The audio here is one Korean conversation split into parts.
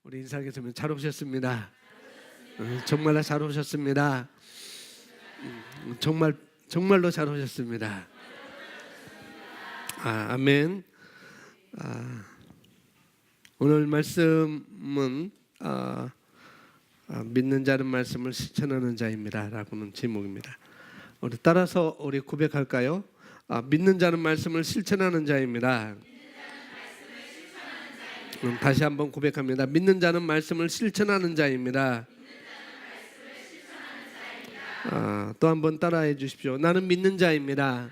우리 인사하겠습니다. 잘 오셨습니다. 정말 잘 오셨습니다. 정말로 잘 오셨습니다. 아멘. 오늘 말씀은 믿는 자는 말씀을 실천하는 자입니다 라고는 제목입니다. 우리 따라서 우리 고백할까요? 믿는 자는 말씀을 실천하는 자입니다. 다시 한번 고백합니다. 믿는 자는 말씀을 실천하는 자입니다. 또 한번 따라해 주십시오. 나는 믿는 자입니다.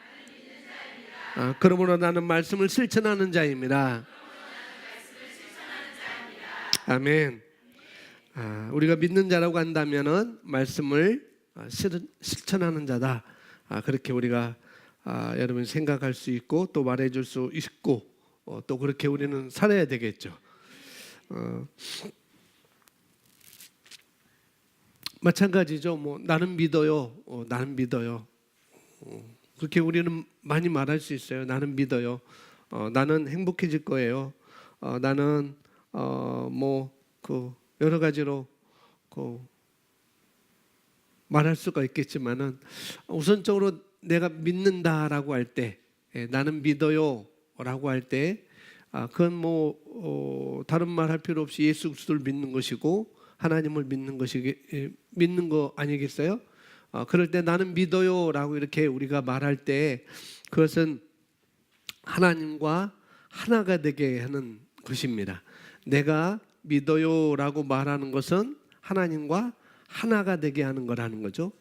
그러므로 나는 말씀을 실천하는 자입니다. 아멘. 우리가 믿는 자라고 한다면은 말씀을 실천하는 자다. 그렇게 우리가 여러분 생각할 수 있고 또 말해줄 수 있고 또 그렇게 우리는 살아야 되겠죠. 마찬가지죠. 나는 믿어요. 나는 믿어요. 그렇게 우리는 많이 말할 수 있어요. 나는 믿어요. 나는 행복해질 거예요. 나는 여러 가지로 말할 수가 있겠지만은 우선적으로 내가 믿는다라고 할 때, 나는 믿어요라고 할 때, 그건 다른 말 할 필요 없이 예수 그리스도를 믿는 것이고 하나님을 믿는 거 아니겠어요? 그럴 때 나는 믿어요라고 이렇게 우리가 말할 때 그것은 하나님과 하나가 되게 하는 것입니다. 내가 믿어요라고 말하는 것은 하나님과 하나가 되게 하는 거라는 거죠.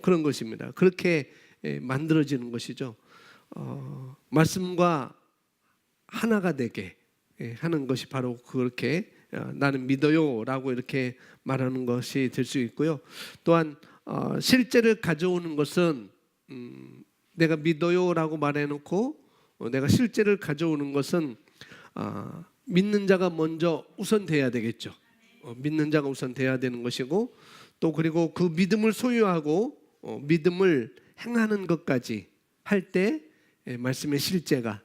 그런 것입니다. 그렇게 만들어지는 것이죠. 말씀과 하나가 되게 하는 것이 바로 그렇게 나는 믿어요라고 이렇게 말하는 것이 될 수 있고요. 또한 실제를 가져오는 것은 내가 믿어요라고 말해놓고 내가 실제를 가져오는 것은 믿는 자가 먼저 우선 돼야 되겠죠. 믿는 자가 우선 돼야 되는 것이고 또 그리고 그 믿음을 소유하고 믿음을 행하는 것까지 할 때 말씀의 실제가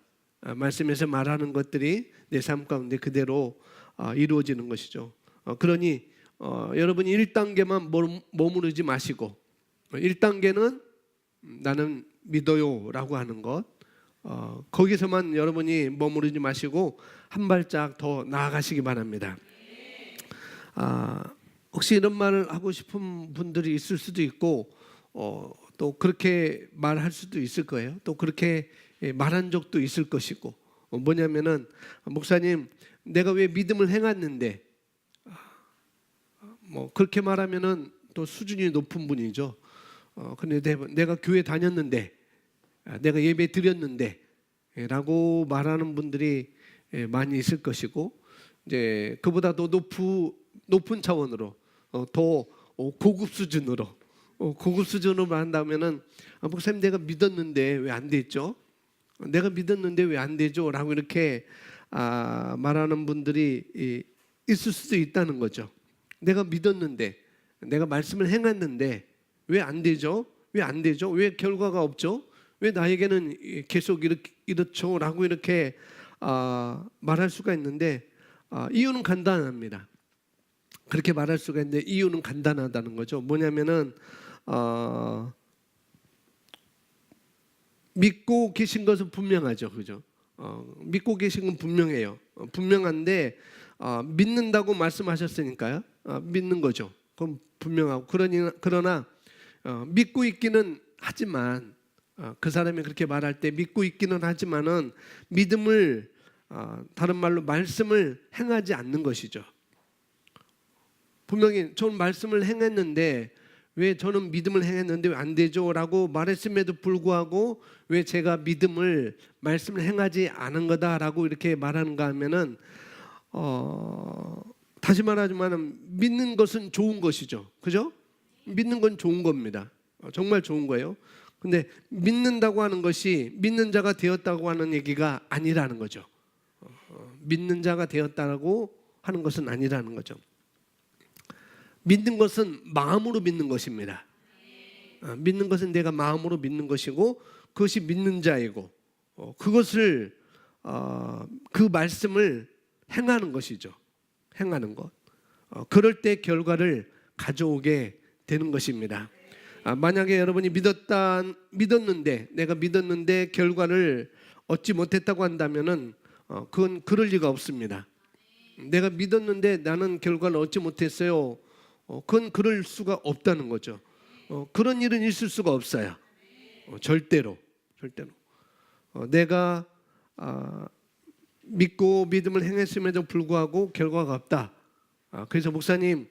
말씀에서 말하는 것들이 내 삶 가운데 그대로 이루어지는 것이죠. 그러니 여러분이 1단계만 머무르지 마시고 1단계는 나는 믿어요라고 하는 것, 거기서만 여러분이 머무르지 마시고 한 발짝 더 나아가시기 바랍니다. 혹시 이런 말을 하고 싶은 분들이 있을 수도 있고 또 그렇게 말할 수도 있을 거예요. 또 그렇게 말한 적도 있을 것이고 뭐냐면은 목사님 내가 왜 믿음을 행했는데 그렇게 말하면은 또 수준이 높은 분이죠. 근데 내가 교회 다녔는데 내가 예배 드렸는데 라고 말하는 분들이 많이 있을 것이고 이제 그보다 더 높은 차원으로 더 고급 수준으로 한다면은 목사님 내가 믿었는데 왜 안 됐죠? 내가 믿었는데 왜 안 되죠? 라고 이렇게 말하는 분들이 있을 수도 있다는 거죠. 내가 믿었는데 내가 말씀을 행했는데 왜 안 되죠? 왜 안 되죠? 왜 결과가 없죠? 왜 나에게는 계속 이렇죠? 라고 이렇게 말할 수가 있는데 이유는 간단합니다. 그렇게 말할 수가 있는데 이유는 간단하다는 거죠. 뭐냐면은 믿고 계신 것은 분명하죠, 그죠? 믿고 계신 건 분명해요. 분명한데 믿는다고 말씀하셨으니까요. 믿는 거죠. 그럼 분명하고 그러나 믿고 있기는 하지만 그 사람이 그렇게 말할 때 믿고 있기는 하지만은 믿음을 다른 말로 말씀을 행하지 않는 것이죠. 분명히 저는 말씀을 행했는데 왜 저는 믿음을 행했는데 왜 안 되죠? 라고 말했음에도 불구하고 왜 제가 말씀을 행하지 않은 거다라고 이렇게 말하는가 하면은 다시 말하지만 믿는 것은 좋은 것이죠. 그죠? 믿는 건 좋은 겁니다. 정말 좋은 거예요. 근데 믿는다고 하는 것이 믿는 자가 되었다고 하는 얘기가 아니라는 거죠. 믿는 자가 되었다고 하는 것은 아니라는 거죠. 믿는 것은 마음으로 믿는 것입니다. 믿는 것은 내가 마음으로 믿는 것이고 그것이 믿는 자이고 그것을 그 말씀을 행하는 것이죠. 행하는 것. 그럴 때 결과를 가져오게 되는 것입니다. 만약에 여러분이 믿었는데 내가 믿었는데 결과를 얻지 못했다고 한다면은 그건 그럴 리가 없습니다. 내가 믿었는데 나는 결과를 얻지 못했어요. 그건 그럴 수가 없다는 거죠. 그런 일은 있을 수가 없어요. 절대로. 내가 믿고 믿음을 행했음에도 불구하고 결과가 없다. 그래서 목사님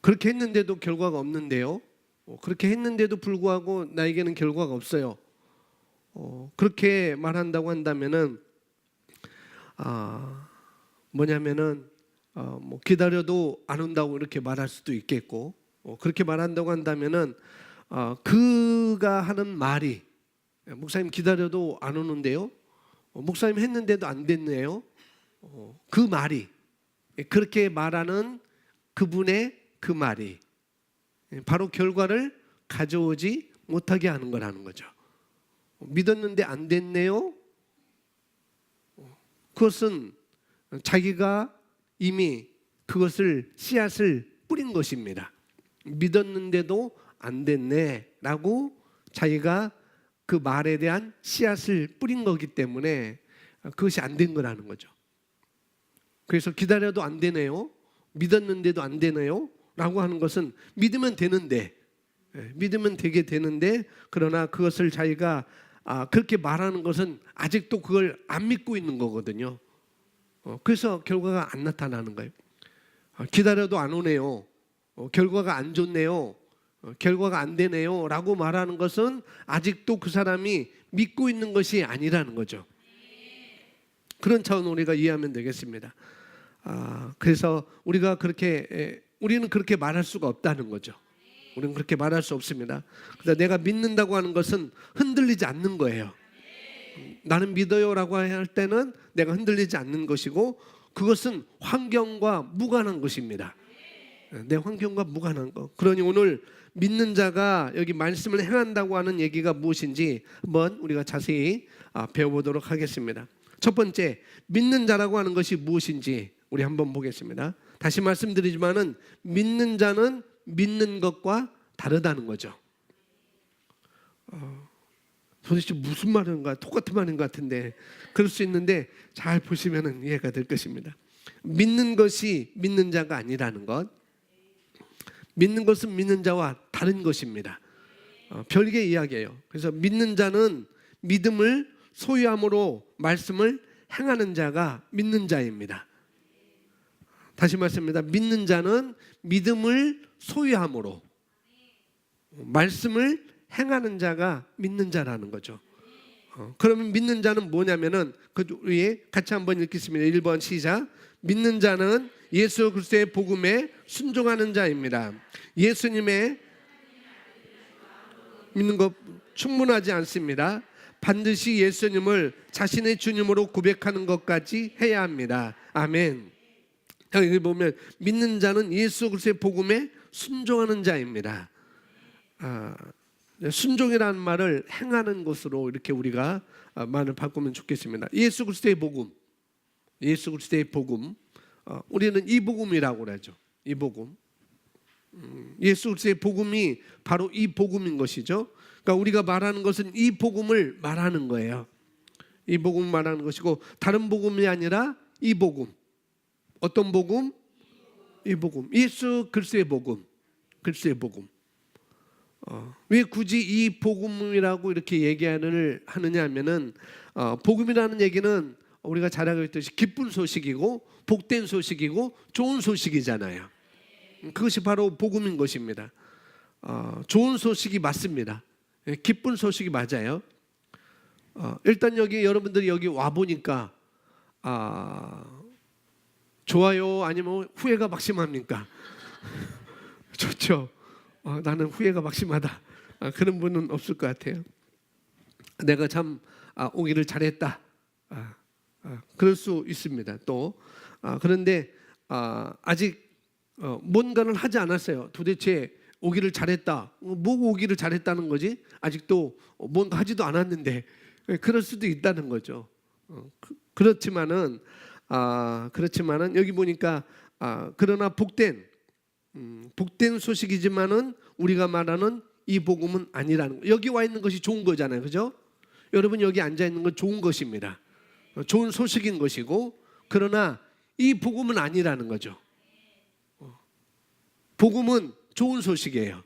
그렇게 했는데도 결과가 없는데요. 그렇게 했는데도 불구하고 나에게는 결과가 없어요. 그렇게 말한다고 한다면은 뭐냐면은 뭐 기다려도 안 온다고 이렇게 말할 수도 있겠고, 그렇게 말한다고 한다면은 그가 하는 말이 목사님 기다려도 안 오는데요. 목사님 했는데도 안 됐네요. 그 말이 그렇게 말하는 그분의 그 말이 바로 결과를 가져오지 못하게 하는 거라는 거죠. 믿었는데 안 됐네요. 그것은 자기가 이미 그것을 씨앗을 뿌린 것입니다. 믿었는데도 안 됐네라고 자기가 그 말에 대한 씨앗을 뿌린 거기 때문에 그것이 안 된 거라는 거죠. 그래서 기다려도 안 되네요. 믿었는데도 안 되네요. 라고 하는 것은 믿으면 되는데, 믿으면 되게 되는데, 그러나 그것을 자기가 그렇게 말하는 것은 아직도 그걸 안 믿고 있는 거거든요. 그래서 결과가 안 나타나는 거예요. 기다려도 안 오네요. 결과가 안 좋네요. 결과가 안 되네요. 라고 말하는 것은 아직도 그 사람이 믿고 있는 것이 아니라는 거죠. 그런 차원으로 우리가 이해하면 되겠습니다. 그래서 우리는 그렇게 말할 수가 없다는 거죠. 우리는 그렇게 말할 수 없습니다. 그래서 내가 믿는다고 하는 것은 흔들리지 않는 거예요. 나는 믿어요라고 할 때는 내가 흔들리지 않는 것이고, 그것은 환경과 무관한 것입니다. 내 환경과 무관한 것. 그러니 오늘 믿는 자가 여기 말씀을 행한다고 하는 얘기가 무엇인지 한번 우리가 자세히 배워보도록 하겠습니다. 첫 번째, 믿는 자라고 하는 것이 무엇인지 우리 한번 보겠습니다. 다시 말씀드리지만은 믿는 자는 믿는 것과 다르다는 거죠. 도대체 무슨 말인가, 똑같은 말인 것 같은데 그럴 수 있는데 잘 보시면 이해가 될 것입니다. 믿는 것이 믿는 자가 아니라는 것, 믿는 것은 믿는 자와 다른 것입니다. 별개의 이야기예요. 그래서 믿는 자는 믿음을 소유함으로 말씀을 행하는 자가 믿는 자입니다. 다시 말씀입니다. 믿는 자는 믿음을 소유함으로 말씀을 행하는 자가 믿는 자라는 거죠. 그러면 믿는 자는 뭐냐면은 그 위에 같이 한번 읽겠습니다. 1번 시작. 믿는 자는 예수 그리스도의 복음에 순종하는 자입니다. 예수님의 믿는 것 충분하지 않습니다. 반드시 예수님을 자신의 주님으로 고백하는 것까지 해야 합니다. 아멘. 여기 보면 믿는 자는 예수 그리스도의 복음에 순종하는 자입니다. 순종이라는 말을 행하는 것으로 이렇게 우리가 말을 바꾸면 좋겠습니다. 예수 그리스도의 복음, 예수 그리스도의 복음, 우리는 이 복음이라고 그러죠. 이 복음, 예수 그리스도의 복음이 바로 이 복음인 것이죠. 그러니까 우리가 말하는 것은 이 복음을 말하는 거예요. 이 복음을 말하는 것이고, 다른 복음이 아니라 이 복음. 어떤 복음? 이 복음. 예수 그리스도의 복음. 그리스도의 복음. 왜 굳이 이 복음이라고 이렇게 하느냐 하면은 복음이라는 얘기는 우리가 잘 알고 있듯이 기쁜 소식이고 복된 소식이고 좋은 소식이잖아요. 그것이 바로 복음인 것입니다. 좋은 소식이 맞습니다. 기쁜 소식이 맞아요. 일단 여러분들이 여기 와 보니까 좋아요, 아니면 후회가 막심합니까? 좋죠. 나는 후회가 막심하다. 그런 분은 없을 것 같아요. 내가 참 오기를 잘했다. 그럴 수 있습니다. 또 그런데 아직 뭔가를 하지 않았어요. 도대체 오기를 잘했다. 뭐 오기를 잘했다는 거지? 아직도 뭔가 하지도 않았는데 그럴 수도 있다는 거죠. 그렇지만은 그렇지만은 여기 보니까 그러나 복된 소식이지만은 우리가 말하는 이 복음은 아니라는 거. 여기 와 있는 것이 좋은 거잖아요, 그죠? 여러분 여기 앉아 있는 건 좋은 것입니다. 좋은 소식인 것이고, 그러나 이 복음은 아니라는 거죠. 복음은 좋은 소식이에요.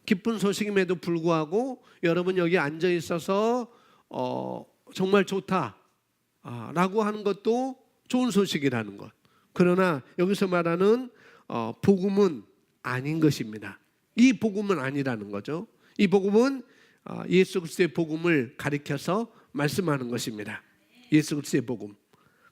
기쁜 소식임에도 불구하고 여러분 여기 앉아 있어서 정말 좋다라고 하는 것도 좋은 소식이라는 것. 그러나 여기서 말하는 복음은 아닌 것입니다. 이 복음은 아니라는 거죠. 이 복음은 예수 그리스도의 복음을 가리켜서 말씀하는 것입니다. 예수 그리스도의 복음.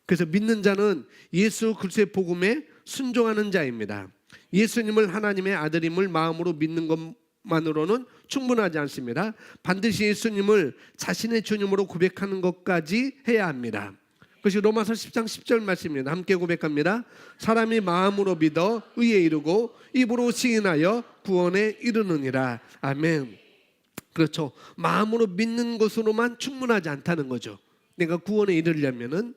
그래서 믿는 자는 예수 그리스도의 복음에 순종하는 자입니다. 예수님을 하나님의 아들임을 마음으로 믿는 것만으로는 충분하지 않습니다. 반드시 예수님을 자신의 주님으로 고백하는 것까지 해야 합니다. 그것이 로마서 10장 10절 말씀입니다. 함께 고백합니다. 사람이 마음으로 믿어 의에 이르고 입으로 시인하여 구원에 이르느니라. 아멘. 그렇죠. 마음으로 믿는 것으로만 충분하지 않다는 거죠. 내가 구원에 이르려면은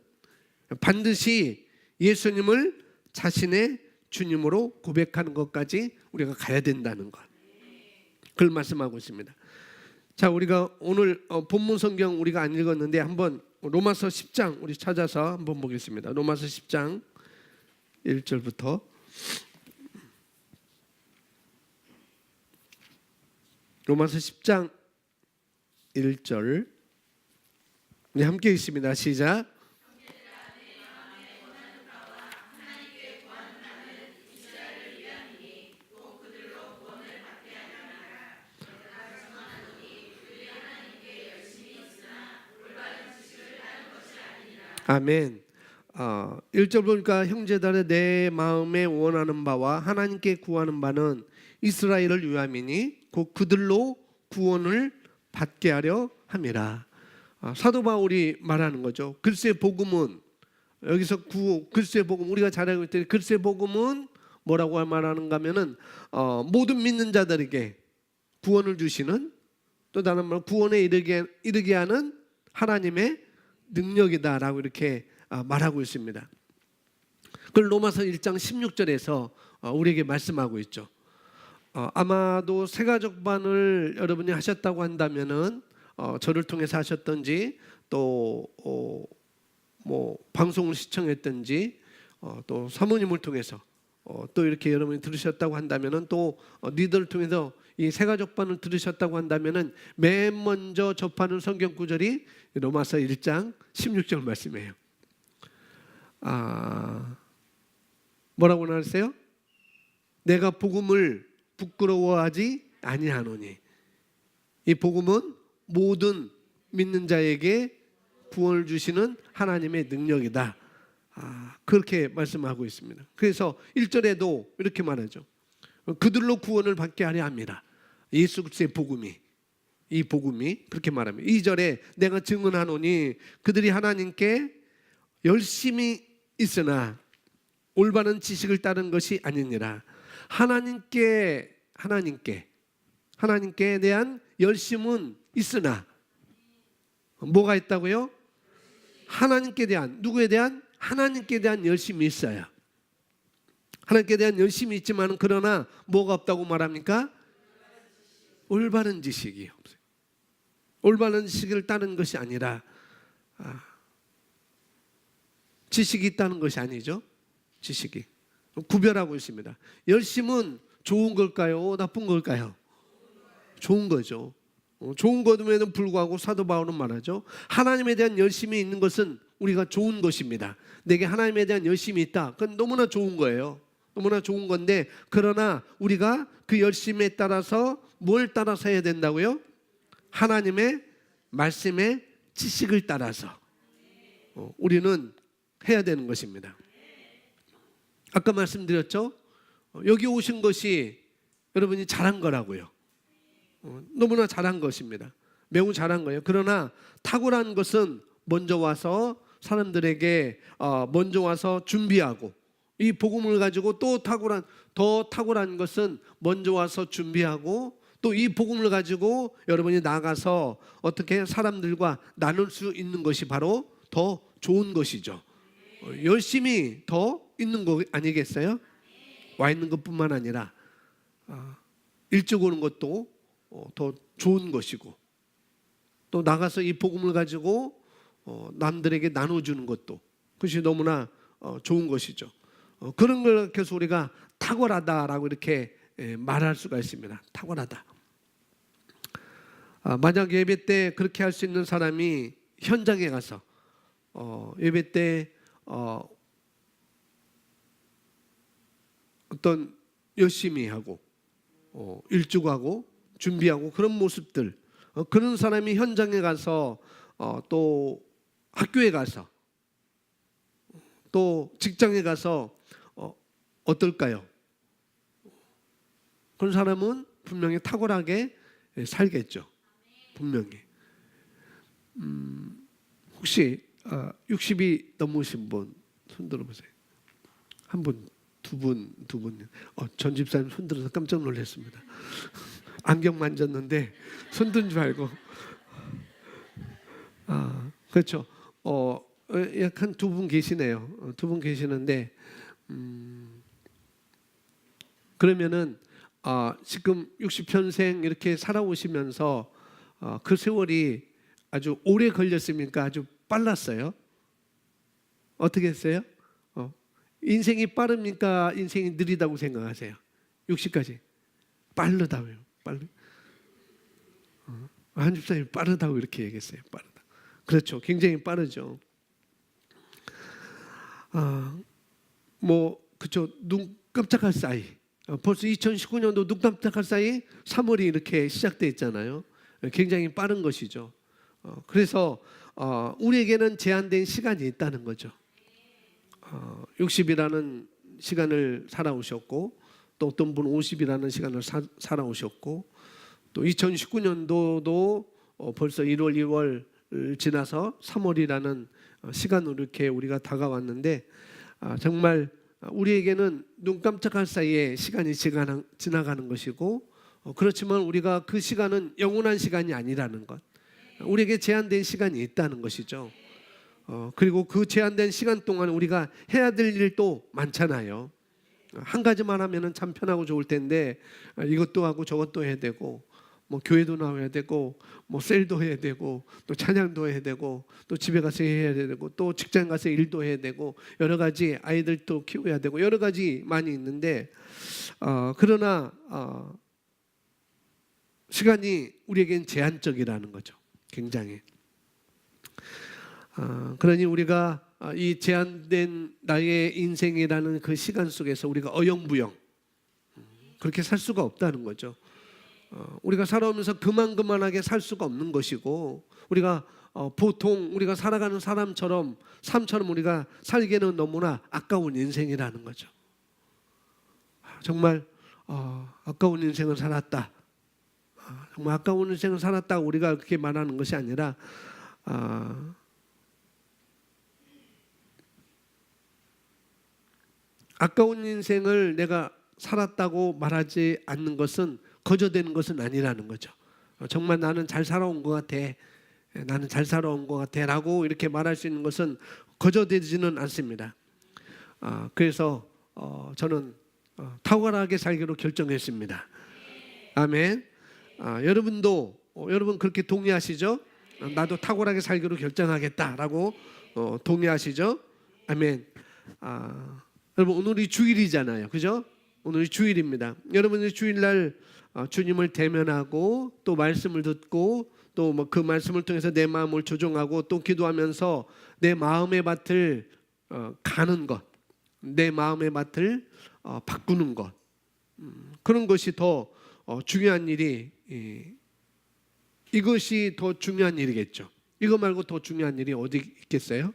반드시 예수님을 자신의 주님으로 고백하는 것까지 우리가 가야 된다는 것. 그걸 말씀하고 있습니다. 자, 우리가 오늘 본문 성경 우리가 안 읽었는데 한번 로마서 10장 우리 찾아서 한번 보겠습니다. 로마서 10장 1절부터 로마서 10장 1절 우리 함께 읽습니다. 시작. 아멘. 1절 보니까 형제들아 내 마음에 원하는 바와 하나님께 구하는 바는 이스라엘을 위함이니 곧 그들로 구원을 받게 하려 함이라. 사도 바울이 말하는 거죠. 글쎄 복음은 여기서 글쎄 복음 우리가 잘 알고 있듯이 글쎄 복음은 뭐라고 말하는가 하면은 모든 믿는 자들에게 구원을 주시는, 또 다른 말로 구원에 이르게 하는 하나님의 능력이다라고 이렇게 말하고 있습니다. 그걸 로마서 1장 16절에서 우리에게 말씀하고 있죠. 아마도 새가족반을 여러분이 하셨다고 한다면은 저를 통해서 하셨던지 또 뭐 방송을 시청했던지 또 사모님을 통해서 또 이렇게 여러분이 들으셨다고 한다면은 또 니들을 통해서 이 새가족반을 들으셨다고 한다면은 맨 먼저 접하는 성경 구절이 로마서 1장 16절 말씀이에요. 뭐라고 나왔어요? 내가 복음을 부끄러워하지 아니하노니. 이 복음은 모든 믿는 자에게 구원을 주시는 하나님의 능력이다. 그렇게 말씀하고 있습니다. 그래서 1절에도 이렇게 말하죠. 그들로 구원을 받게 하려 합니다. 예수 그리스도의 복음이, 이 복음이 그렇게 말합니다. 2절에 내가 증언하노니 그들이 하나님께 열심히 있으나 올바른 지식을 따른 것이 아니니라. 하나님께 대한 열심은 있으나 뭐가 있다고요? 하나님께 대한, 누구에 대한? 하나님께 대한 열심이 있어요. 하나님께 대한 열심이 있지만 그러나 뭐가 없다고 말합니까? 올바른 지식이 없어요. 올바른 지식을 따른 것이 아니라 지식이 있다는 것이 아니죠. 지식이 구별하고 있습니다. 열심은 좋은 걸까요? 나쁜 걸까요? 좋은 거죠. 좋은 것임에도 불구하고 사도 바울은 말하죠. 하나님에 대한 열심이 있는 것은 우리가 좋은 것입니다. 내게 하나님에 대한 열심이 있다. 그건 너무나 좋은 거예요. 너무나 좋은 건데, 그러나 우리가 그 열심에 따라서 뭘 따라서 해야 된다고요? 하나님의 말씀의 지식을 따라서 우리는 해야 되는 것입니다. 아까 말씀드렸죠? 여기 오신 것이 여러분이 잘한 거라고요. 너무나 잘한 것입니다. 매우 잘한 거예요. 그러나 탁월한 것은 먼저 와서 사람들에게 먼저 와서 준비하고, 이 복음을 가지고 더 탁월한 것은 먼저 와서 준비하고, 또 이 복음을 가지고 여러분이 나가서 어떻게 사람들과 나눌 수 있는 것이 바로 더 좋은 것이죠. 열심히 더 있는 거 아니겠어요? 와 있는 것뿐만 아니라 일찍 오는 것도 더 좋은 것이고, 또 나가서 이 복음을 가지고 남들에게 나눠주는 것도 그것이 너무나 좋은 것이죠. 그런 걸 계속 우리가 탁월하다라고 이렇게 말할 수가 있습니다. 탁월하다. 만약 예배 때 그렇게 할 수 있는 사람이 현장에 가서 예배 때 어떤 열심히 하고 일찍 하고 준비하고 그런 모습들, 그런 사람이 현장에 가서 또 학교에 가서 또 직장에 가서 어떨까요? 그런 사람은 분명히 탁월하게 살겠죠. 분명히. 혹시 60이 넘으신 분 손 들어보세요. 한 분, 두 분. 전 집사님 손 들어서 깜짝 놀랐습니다. 안경 만졌는데 손 든 줄 알고. 그렇죠. 약 한 두 분 계시네요. 두 분 계시는데 그러면은 지금 60평생 이렇게 살아오시면서 그 세월이 아주 오래 걸렸습니까? 아주 빨랐어요? 어떻게 했어요? 인생이 빠릅니까? 인생이 느리다고 생각하세요? 60까지 빠르다고요. 한 집사님이 빠르다고 이렇게 얘기했어요. 빠르다. 그렇죠. 굉장히 빠르죠. 그렇죠. 눈 깜짝할 사이, 벌써 2019년도 눈 깜짝할 사이 3월이 이렇게 시작돼 있잖아요. 굉장히 빠른 것이죠. 그래서 우리에게는 제한된 시간이 있다는 거죠. 60이라는 시간을 살아오셨고, 또 어떤 분은 50이라는 시간을 살아오셨고, 또 2019년도도 벌써 1월, 2월 지나서 3월이라는 시간으로 이렇게 우리가 다가왔는데, 정말 우리에게는 눈 깜짝할 사이에 시간이 지나가는 것이고, 그렇지만 우리가 그 시간은 영원한 시간이 아니라는 것, 우리에게 제한된 시간이 있다는 것이죠. 그리고 그 제한된 시간 동안 우리가 해야 될 일도 많잖아요. 한 가지만 하면은 참 편하고 좋을 텐데, 이것도 하고 저것도 해야 되고, 뭐 교회도 나와야 되고, 뭐 셀도 해야 되고, 또 찬양도 해야 되고, 또 집에 가서 해야 되고, 또 직장 가서 일도 해야 되고, 여러 가지 아이들도 키워야 되고, 여러 가지 많이 있는데, 그러나 시간이 우리에겐 제한적이라는 거죠. 굉장히. 그러니 우리가 이 제한된 나의 인생이라는 그 시간 속에서 우리가 어영부영 그렇게 살 수가 없다는 거죠. 우리가 살아오면서 그만하게 살 수가 없는 것이고, 우리가 보통 우리가 살아가는 삶처럼 우리가 살기에는 너무나 아까운 인생이라는 거죠. 정말 아까운 인생을 살았다. 정말 아까운 인생을 살았다고 우리가 그렇게 말하는 것이 아니라, 아까운 인생을 내가 살았다고 말하지 않는 것은 거저되는 것은 아니라는 거죠. 정말 나는 잘 살아온 것 같아, 나는 잘 살아온 것 같아 라고 이렇게 말할 수 있는 것은 거저되지는 않습니다. 그래서 저는 탁월하게 살기로 결정했습니다. 아멘. 여러분도 여러분 그렇게 동의하시죠? 나도 탁월하게 살기로 결정하겠다라고 동의하시죠? 아멘. 여러분 오늘이 주일이잖아요, 그죠? 오늘이 주일입니다. 여러분이 주일날 주님을 대면하고 또 말씀을 듣고 또 뭐 그 말씀을 통해서 내 마음을 조종하고 또 기도하면서 내 마음의 밭을 가는 것, 내 마음의 밭을 바꾸는 것, 그런 것이 더 중요한 일이, 이것이 더 중요한 일이겠죠. 이거 말고 더 중요한 일이 어디 있겠어요?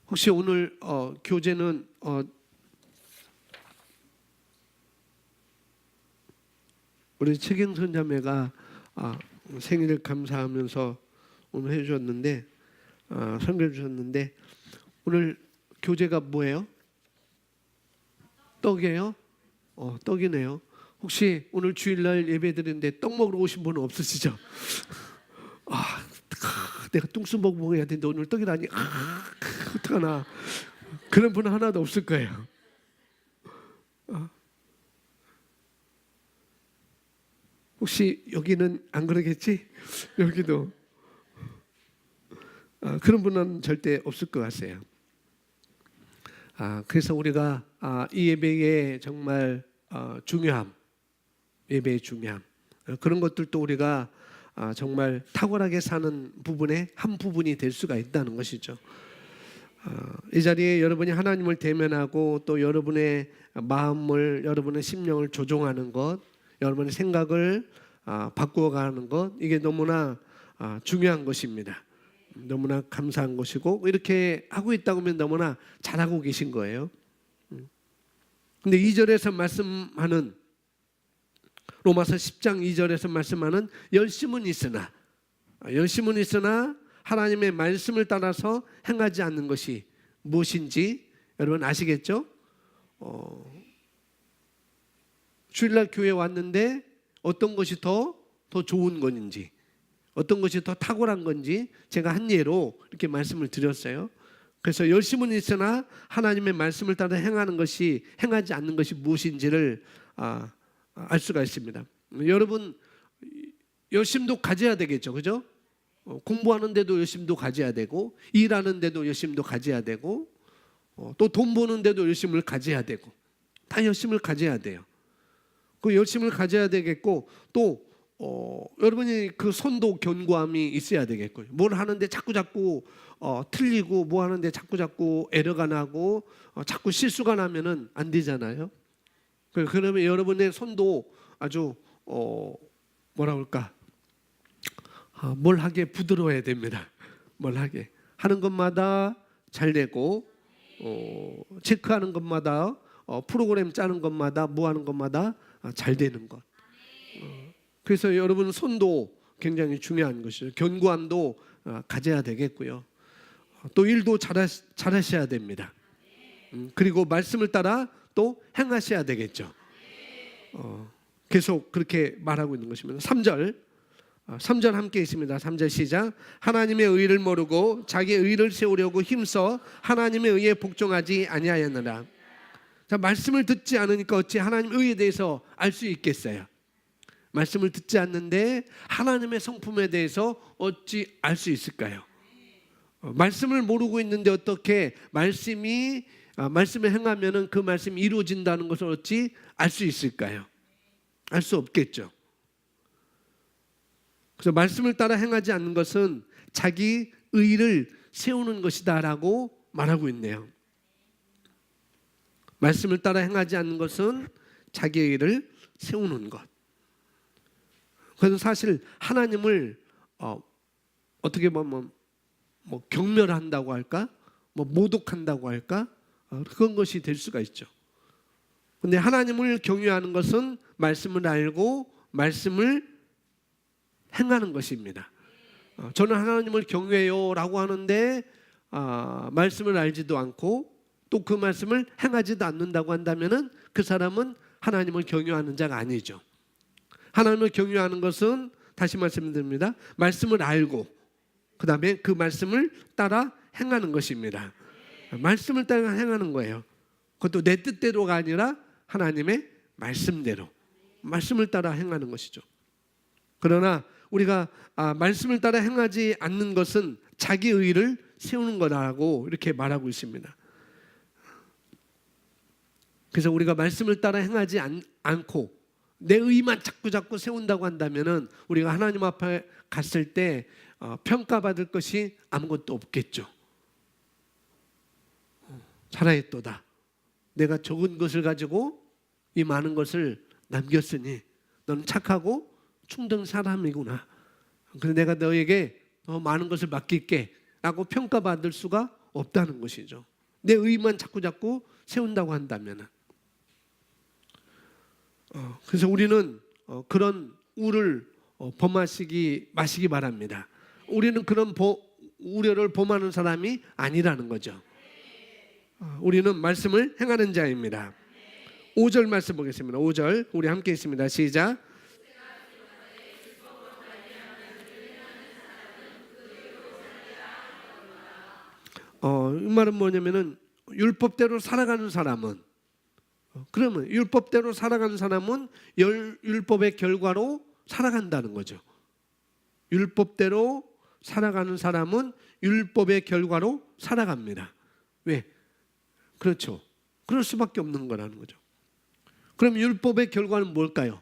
혹시 오늘 교재는 우리 최경선 자매가 생일을 감사하면서 오늘 해주셨는데, 설교해 주셨는데, 오늘 교재가 뭐예요? 떡이에요? 떡이네요. 혹시 오늘 주일날 예배드리는데 떡 먹으러 오신 분은 없으시죠? 내가 뚱수먹 먹어야 되는데 오늘 떡이라니. 어떡하나. 그런 분 하나도 없을 거예요. 혹시 여기는 안 그러겠지? 여기도 그런 분은 절대 없을 것 같아요. 그래서 우리가 이 예배의 정말 중요함, 예배의 중요함, 그런 것들도 우리가 정말 탁월하게 사는 부분의 한 부분이 될 수가 있다는 것이죠. 이 자리에 여러분이 하나님을 대면하고 또 여러분의 마음을, 여러분의 심령을 조종하는 것, 여러분의 생각을 바꾸어가는 것, 이게 너무나 중요한 것입니다. 너무나 감사한 것이고, 이렇게 하고 있다고 하면 너무나 잘하고 계신 거예요. 근데 2절에서 말씀하는, 로마서 10장 2절에서 말씀하는 열심은 있으나 하나님의 말씀을 따라서 행하지 않는 것이 무엇인지 여러분 아시겠죠? 주일날 교회 왔는데 어떤 것이 더 좋은 건지, 어떤 것이 더 탁월한 건지 제가 한 예로 이렇게 말씀을 드렸어요. 그래서 열심은 있으나 하나님의 말씀을 따라 행하지 않는 것이 무엇인지를 알 수가 있습니다. 여러분 열심도 가져야 되겠죠, 그죠? 공부하는데도 열심도 가져야 되고, 일하는데도 열심도 가져야 되고, 또 돈 버는데도 열심을 가져야 되고, 다 열심을 가져야 돼요. 그 열심을 가져야 되겠고, 또 여러분이 그 손도 견고함이 있어야 되겠고요. 뭘 하는데 자꾸 틀리고, 뭐 하는데 자꾸 에러가 나고 자꾸 실수가 나면은 안 되잖아요. 그러면 여러분의 손도 아주 뭐라 그럴까, 뭘하게 부드러워야 됩니다. 뭘하게 하는 것마다 잘 되고, 체크하는 것마다, 프로그램 짜는 것마다, 뭐 하는 것마다 잘 되는 것. 그래서 여러분 손도 굉장히 중요한 것이죠. 견고함도 가져야 되겠고요. 또 일도 잘하셔야 됩니다. 그리고 말씀을 따라 또 행하셔야 되겠죠. 계속 그렇게 말하고 있는 것입니다. 3절 함께 있습니다. 3절 시작. 하나님의 의를 모르고 자기의 의를 세우려고 힘써 하나님의 의에 복종하지 아니하였느라. 자, 말씀을 듣지 않으니까 어찌 하나님의 의에 대해서 알 수 있겠어요? 말씀을 듣지 않는데 하나님의 성품에 대해서 어찌 알 수 있을까요? 말씀을 모르고 있는데 어떻게 말씀에 행하면은 그 말씀이 이루어진다는 것을 어찌 알 수 있을까요? 알 수 없겠죠. 그래서 말씀을 따라 행하지 않는 것은 자기 의를 세우는 것이다라고 말하고 있네요. 말씀을 따라 행하지 않는 것은 자기 의를 세우는 것. 그래서 사실 하나님을 어떻게 보면 뭐 경멸한다고 할까, 뭐 모독한다고 할까, 그런 것이 될 수가 있죠. 근데 하나님을 경외하는 것은 말씀을 알고 말씀을 행하는 것입니다. 저는 하나님을 경외해요라고 하는데 말씀을 알지도 않고 또 그 말씀을 행하지도 않는다고 한다면은 그 사람은 하나님을 경외하는 자가 아니죠. 하나님을 경외하는 것은 다시 말씀드립니다. 말씀을 알고 그 다음에 그 말씀을 따라 행하는 것입니다. 말씀을 따라 행하는 거예요. 그것도 내 뜻대로가 아니라 하나님의 말씀대로, 말씀을 따라 행하는 것이죠. 그러나 우리가 말씀을 따라 행하지 않는 것은 자기 의를 세우는 거라고 이렇게 말하고 있습니다. 그래서 우리가 말씀을 따라 행하지 않고 내 의만 자꾸 세운다고 한다면은 우리가 하나님 앞에 갔을 때 평가받을 것이 아무것도 없겠죠. 잘하였도다. 내가 적은 것을 가지고 이 많은 것을 남겼으니 너는 착하고 충성된 사람이구나. 그래서 내가 너에게 더 많은 것을 맡길게 라고 평가받을 수가 없다는 것이죠. 내 의만 자꾸 세운다고 한다면. 그래서 우리는 그런 우를 마시기 바랍니다. 우리는 그런 우려를 범하는 사람이 아니라는 거죠. 우리는 말씀을 행하는 자입니다. 5절 말씀 보겠습니다. 5절 우리 함께 있습니다. 시작. 이 말은 뭐냐면은 율법대로 살아가는 사람은, 그러면 율법대로 살아가는 사람은 율법의 결과로 살아간다는 거죠. 율법대로 살아가는 사람은 율법의 결과로 살아갑니다. 왜? 그렇죠. 그럴 수밖에 없는 거라는 거죠. 그럼 율법의 결과는 뭘까요?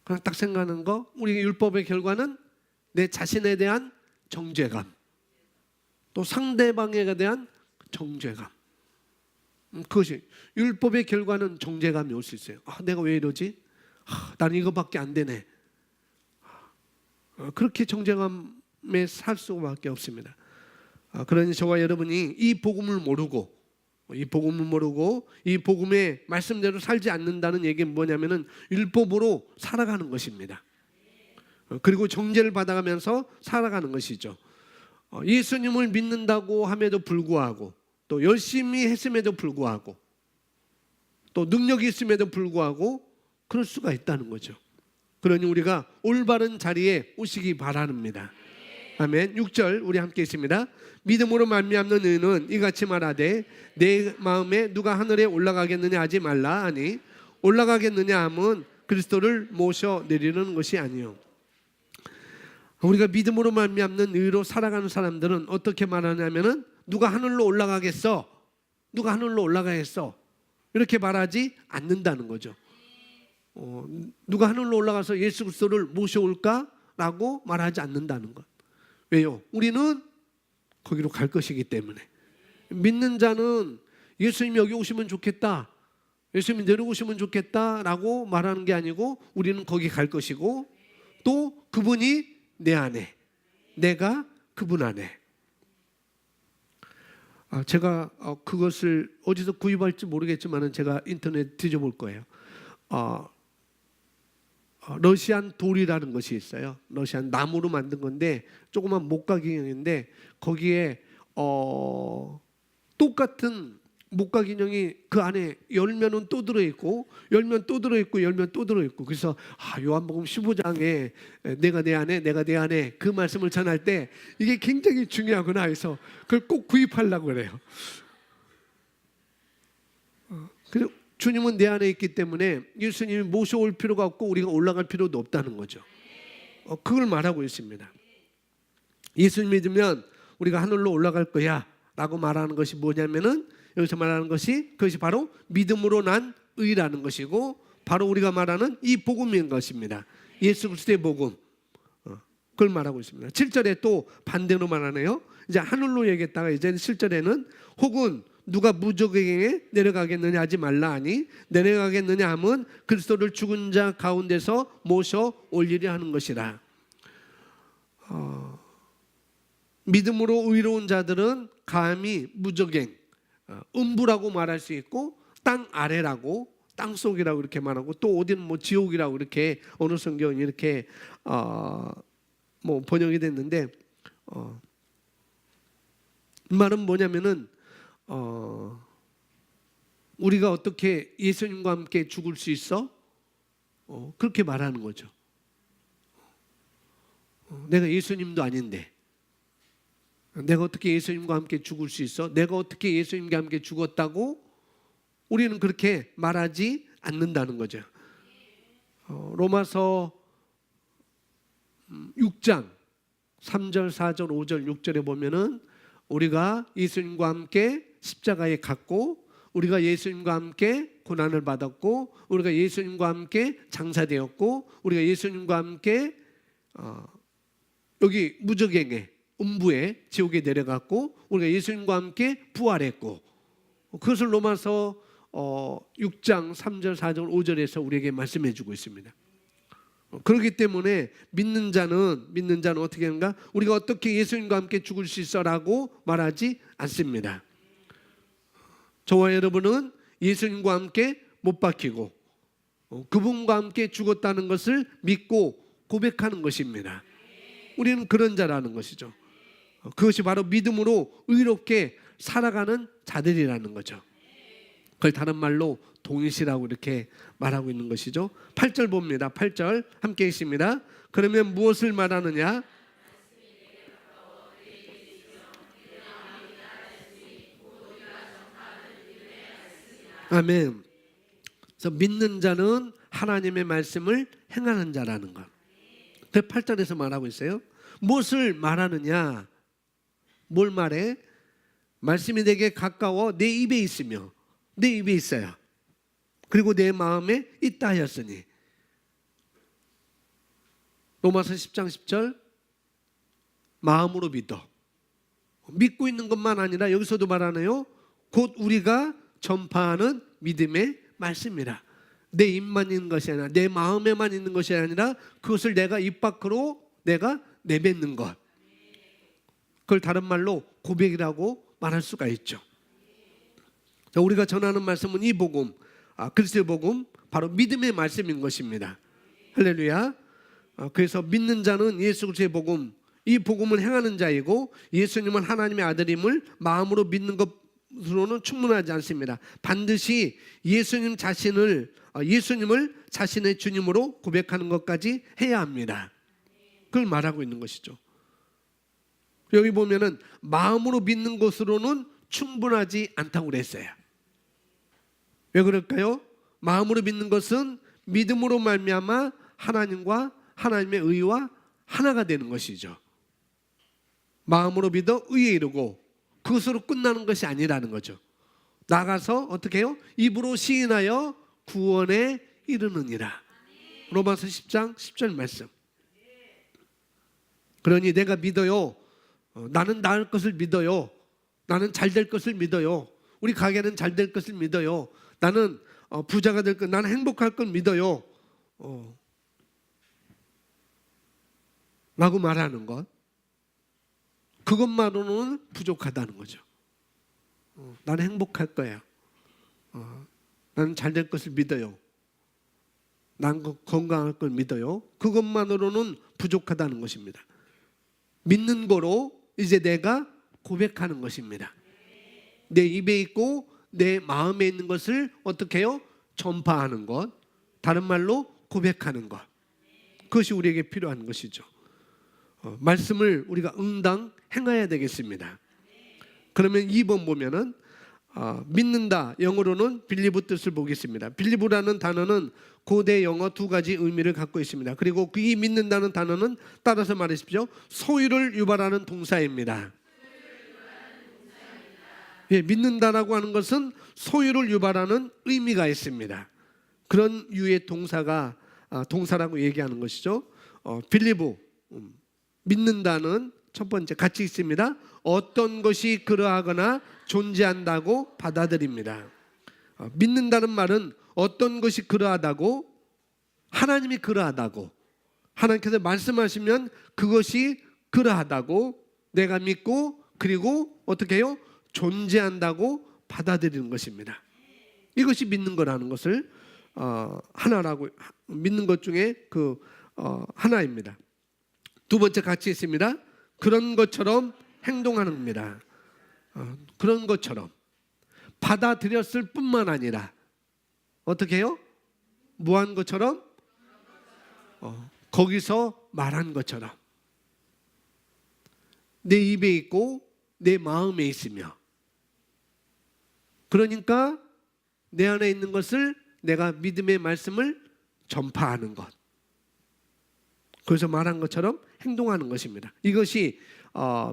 그냥 딱 생각하는 거, 우리 율법의 결과는 내 자신에 대한 정죄감, 또 상대방에 대한 정죄감. 그것이 율법의 결과는 정죄감이 올 수 있어요. 내가 왜 이러지? 나는 이거밖에 안 되네. 그렇게 정죄감에 살 수밖에 없습니다. 그러니 저와 여러분이 이 복음을 모르고 이 복음의 말씀대로 살지 않는다는 얘기는 뭐냐면은 율법으로 살아가는 것입니다. 그리고 정죄를 받아가면서 살아가는 것이죠. 예수님을 믿는다고 함에도 불구하고, 또 열심히 했음에도 불구하고, 또 능력이 있음에도 불구하고 그럴 수가 있다는 거죠. 그러니 우리가 올바른 자리에 오시기 바랍니다. 아멘. 6절 우리 함께 있습니다. 믿음으로 말미암는 의는 이같이 말하되 내 마음에 누가 하늘에 올라가겠느냐 하지 말라 하니 올라가겠느냐 함은 그리스도를 모셔 내리는 것이 아니요. 우리가 믿음으로 말미암는 의로 살아가는 사람들은 어떻게 말하냐면은 누가 하늘로 올라가겠어? 누가 하늘로 올라가겠어? 이렇게 말하지 않는다는 거죠. 누가 하늘로 올라가서 예수 그리스도를 모셔올까라고 말하지 않는다는 것. 왜요? 우리는 거기로 갈 것이기 때문에. 믿는 자는 예수님이 여기 오시면 좋겠다, 예수님이 내려오시면 좋겠다라고 말하는 게 아니고 우리는 거기 갈 것이고, 또 그분이 내 안에, 내가 그분 안에. 제가 그것을 어디서 구입할지 모르겠지만 제가 인터넷 뒤져볼 거예요. 러시안 돌이라는 것이 있어요. 러시안 나무로 만든 건데 조그만 목각인형인데 거기에 똑같은 목각인형이 그 안에 열면은 또 들어있고 열면 또 들어있고 열면 또 들어있고, 그래서 요한복음 15장에 내가 내 안에 내가 내 안에 그 말씀을 전할 때 이게 굉장히 중요하구나 해서 그걸 꼭 구입하려고 그래요. 그래서 주님은 내 안에 있기 때문에 예수님이 모셔올 필요가 없고 우리가 올라갈 필요도 없다는 거죠. 그걸 말하고 있습니다. 예수님 믿으면 우리가 하늘로 올라갈 거야 라고 말하는 것이 뭐냐면은, 여기서 말하는 것이 그것이 바로 믿음으로 난 의라는 것이고, 바로 우리가 말하는 이 복음인 것입니다. 예수 그리스도의 복음. 그걸 말하고 있습니다. 7절에 또 반대로 말하네요. 이제 하늘로 얘기했다가 이제 7절에는 혹은 누가 무저갱에 내려가겠느냐 하지 말라 하니 내려가겠느냐 함은 그리스도를 죽은 자 가운데서 모셔 올리려 하는 것이라. 믿음으로 의로운 자들은 감히 무저갱, 음부라고 말할 수 있고 땅 아래라고, 땅 속이라고 이렇게 말하고, 또 어디는 뭐 지옥이라고 이렇게 어느 성경이 이렇게 뭐 번역이 됐는데, 이 말은 뭐냐면은 우리가 어떻게 예수님과 함께 죽을 수 있어? 그렇게 말하는 거죠. 내가 예수님도 아닌데 내가 어떻게 예수님과 함께 죽을 수 있어? 내가 어떻게 예수님과 함께 죽었다고? 우리는 그렇게 말하지 않는다는 거죠. 로마서 6장 3절, 4절, 5절, 6절에 보면은 우리가 예수님과 함께 십자가에 갔고, 우리가 예수님과 함께 고난을 받았고, 우리가 예수님과 함께 장사되었고, 우리가 예수님과 함께 여기 무저갱에, 음부에, 지옥에 내려갔고, 우리가 예수님과 함께 부활했고, 그것을 로마서 6장 3절, 4절, 5절에서 우리에게 말씀해 주고 있습니다. 그렇기 때문에 믿는 자는 어떻게 하는가? 우리가 어떻게 예수님과 함께 죽을 수 있어라고 말하지 않습니다. 저와 여러분은 예수님과 함께 못 박히고 그분과 함께 죽었다는 것을 믿고 고백하는 것입니다. 우리는 그런 자라는 것이죠. 그것이 바로 믿음으로 의롭게 살아가는 자들이라는 거죠. 그걸 다른 말로 동일시라고 이렇게 말하고 있는 것이죠. 8절 봅니다. 8절 함께 있습니다. 그러면 무엇을 말하느냐? 아멘. 그래서 믿는 자는 하나님의 말씀을 행하는 자라는 것. 108절에서 말하고 있어요. 무엇을 말하느냐? 뭘 말해? 말씀이 내게 가까워 내 입에 있으며, 내 입에 있어요. 그리고 내 마음에 있다 하였으니. 로마서 10장 10절, 마음으로 믿어. 믿고 있는 것만 아니라 여기서도 말하네요. 곧 우리가 전파하는 믿음의 말씀이라. 내 입만 있는 것이 아니라, 내 마음에만 있는 것이 아니라 그것을 내가 입 밖으로 내가 내뱉는 것. 그걸 다른 말로 고백이라고 말할 수가 있죠. 자, 우리가 전하는 말씀은 이 복음, 그리스도의 복음, 바로 믿음의 말씀인 것입니다. 할렐루야. 그래서 믿는 자는 예수 그리스도의 복음, 이 복음을 행하는 자이고, 예수님은 하나님의 아들임을 마음으로 믿는 것으로는 충분하지 않습니다. 반드시 예수님을 자신의 주님으로 고백하는 것까지 해야 합니다. 그걸 말하고 있는 것이죠. 여기 보면은 마음으로 믿는 것으로는 충분하지 않다고 그랬어요. 왜 그럴까요? 마음으로 믿는 것은 믿음으로 말미암아 하나님과 하나님의 의와 하나가 되는 것이죠. 마음으로 믿어 의에 이르고, 그것으로 끝나는 것이 아니라는 거죠. 나가서 어떻게 해요? 입으로 시인하여 구원에 이르느니라. 로마서 10장 10절 말씀. 그러니 내가 믿어요. 나는 나을 것을 믿어요. 나는 잘 될 것을 믿어요. 우리 가게는 잘 될 것을 믿어요. 나는 부자가 될 것, 나는 행복할 걸 믿어요. 라고 말하는 것, 그것만으로는 부족하다는 거죠. 나는 행복할 거예요. 나는 잘 될 것을 믿어요. 나는 건강할 걸 믿어요. 그것만으로는 부족하다는 것입니다. 믿는 거로 이제 내가 고백하는 것입니다. 내 입에 있고 내 마음에 있는 것을 어떻게 해요? 전파하는 것, 다른 말로 고백하는 것. 그것이 우리에게 필요한 것이죠. 말씀을 우리가 응당 행해야 되겠습니다. 그러면 2번 보면은 믿는다, 영어로는 빌리브 뜻을 보겠습니다. 빌리브라는 단어는 고대 영어 두 가지 의미를 갖고 있습니다. 그리고 이 믿는다는 단어는 따라서 말하십시오. 소유를 유발하는 동사입니다. 예, 믿는다라고 하는 것은 소유를 유발하는 의미가 있습니다. 그런 유의 동사라고 얘기하는 것이죠. 빌리브, 믿는다는 첫 번째 같이 있습니다. 어떤 것이 그러하거나 존재한다고 받아들입니다. 믿는다는 말은 어떤 것이 그러하다고, 하나님이 그러하다고, 하나님께서 말씀하시면 그것이 그러하다고 내가 믿고, 그리고 어떻게 해요? 존재한다고 받아들이는 것입니다. 이것이 믿는 거라는 것을 하나라고, 믿는 것 중에 하나입니다. 두 번째 같이 있습니다. 그런 것처럼 행동하는 겁니다. 그런 것처럼 받아들였을 뿐만 아니라 어떻게 해요? 무한 것처럼, 거기서 말한 것처럼 내 입에 있고 내 마음에 있으며, 그러니까 내 안에 있는 것을 내가 믿음의 말씀을 전파하는 것, 그래서 말한 것처럼 행동하는 것입니다. 이것이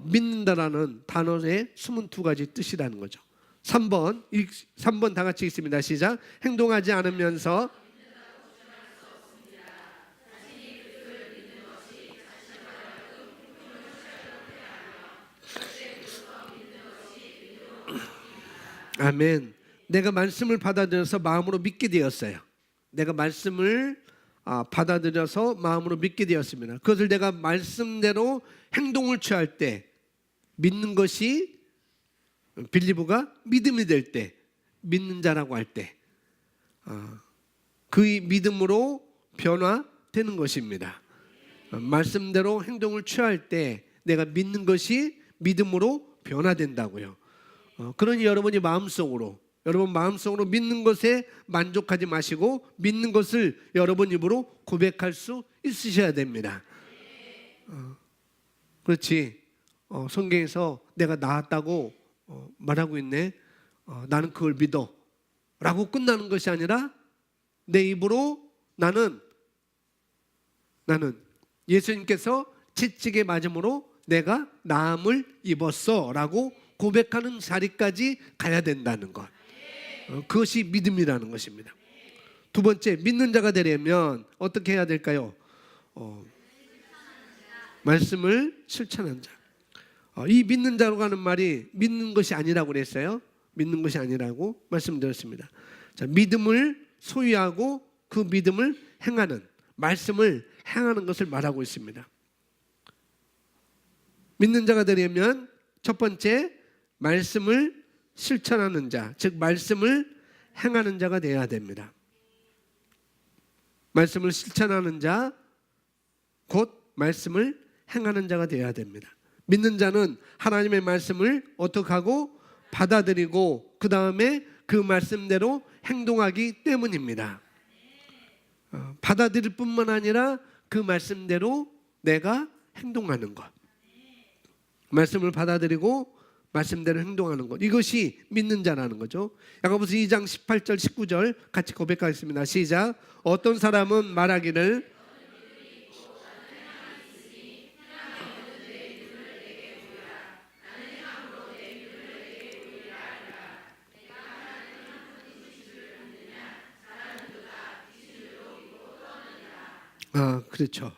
믿는다라는 단어의 숨은 두 가지 뜻이라는 거죠. 3번 다 같이 읽습니다. 시작. 행동하지 않으면서 아멘. 내가 말씀을 받아들여서 마음으로 믿게 되었어요. 내가 말씀을 받아들여서 마음으로 믿게 되었습니다. 그것을 내가 말씀대로 행동을 취할 때, 믿는 것이 빌리브가 믿음이 될 때, 믿는 자라고 할 때, 그 믿음으로 변화되는 것입니다. 말씀대로 행동을 취할 때 내가 믿는 것이 믿음으로 변화된다고요. 그러니 여러분 마음속으로 믿는 것에 만족하지 마시고 믿는 것을 여러분 입으로 고백할 수 있으셔야 됩니다. 그렇지. 성경에서 내가 나았다고 말하고 있네. 나는 그걸 믿어 라고 끝나는 것이 아니라 내 입으로 나는 예수님께서 채찍에 맞음으로 내가 나음을 입었어 라고 고백하는 자리까지 가야 된다는 것. 그것이 믿음이라는 것입니다. 두 번째, 믿는 자가 되려면 어떻게 해야 될까요? 말씀을 실천하는 자. 이 믿는 자라고 하는 말이 믿는 것이 아니라고 그랬어요. 믿는 것이 아니라고 말씀드렸습니다. 자, 믿음을 소유하고 그 믿음을 행하는, 말씀을 행하는 것을 말하고 있습니다. 믿는 자가 되려면 첫 번째, 말씀을 실천하는 자, 즉 말씀을 행하는 자가 되어야 됩니다. 말씀을 실천하는 자, 곧 말씀을 행하는 자가 되어야 됩니다. 믿는 자는 하나님의 말씀을 어떻게 하고 받아들이고 그 다음에 그 말씀대로 행동하기 때문입니다. 받아들일 뿐만 아니라 그 말씀대로 내가 행동하는 것. 말씀을 받아들이고 말씀대로 행동하는 것. 이것이 믿는 자라는 거죠. 야고보서 2장 18절 19절 같이 고백하겠습니다. 시작. 어떤 사람은 말하기를 그렇죠.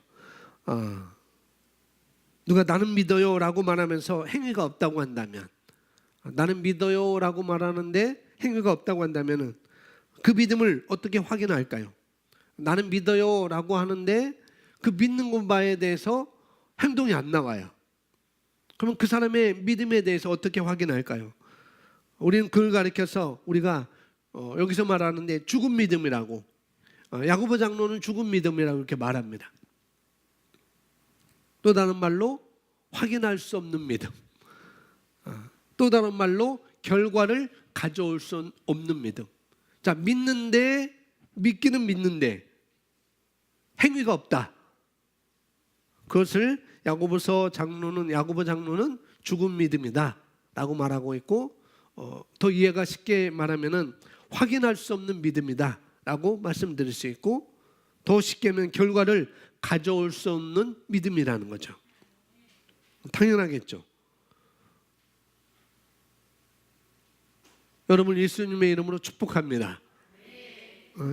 누가 나는 믿어요 라고 말하면서 행위가 없다고 한다면, 나는 믿어요 라고 말하는데 행위가 없다고 한다면 그 믿음을 어떻게 확인할까요? 나는 믿어요 라고 하는데 그 믿는 것 바에 대해서 행동이 안 나와요. 그러면 그 사람의 믿음에 대해서 어떻게 확인할까요? 우리는 그걸 가리켜서 우리가 여기서 말하는데 죽은 믿음이라고, 야고보 장로는 죽은 믿음이라고 이렇게 말합니다. 또 다른 말로 확인할 수 없는 믿음, 또 다른 말로 결과를 가져올 수 없는 믿음. 자, 믿기는 믿는데 행위가 없다. 그것을 야고보 장로는 죽은 믿음이다 라고 말하고 있고, 더 이해가 쉽게 말하면은 확인할 수 없는 믿음이다 라고 말씀드릴 수 있고, 더 쉽게 하면 결과를 가져올 수 없는 믿음이라는 거죠. 당연하겠죠. 여러분 예수님의 이름으로 축복합니다.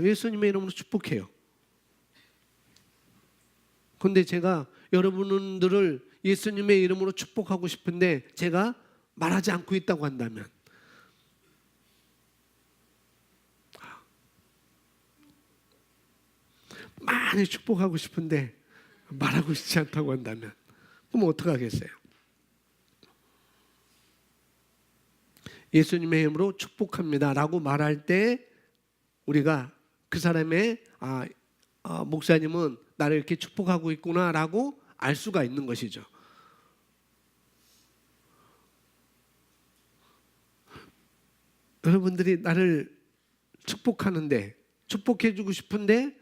예수님의 이름으로 축복해요. 그런데 제가 여러분들을 예수님의 이름으로 축복하고 싶은데 제가 말하지 않고 있다고 한다면, 많이 축복하고 싶은데 말하고 싶지 않다고 한다면, 그럼 어떡하겠어요? 예수님의 이름으로 축복합니다 라고 말할 때 우리가 그 사람의 목사님은 나를 이렇게 축복하고 있구나 라고 알 수가 있는 것이죠. 여러분들이 나를 축복하는데, 축복해주고 싶은데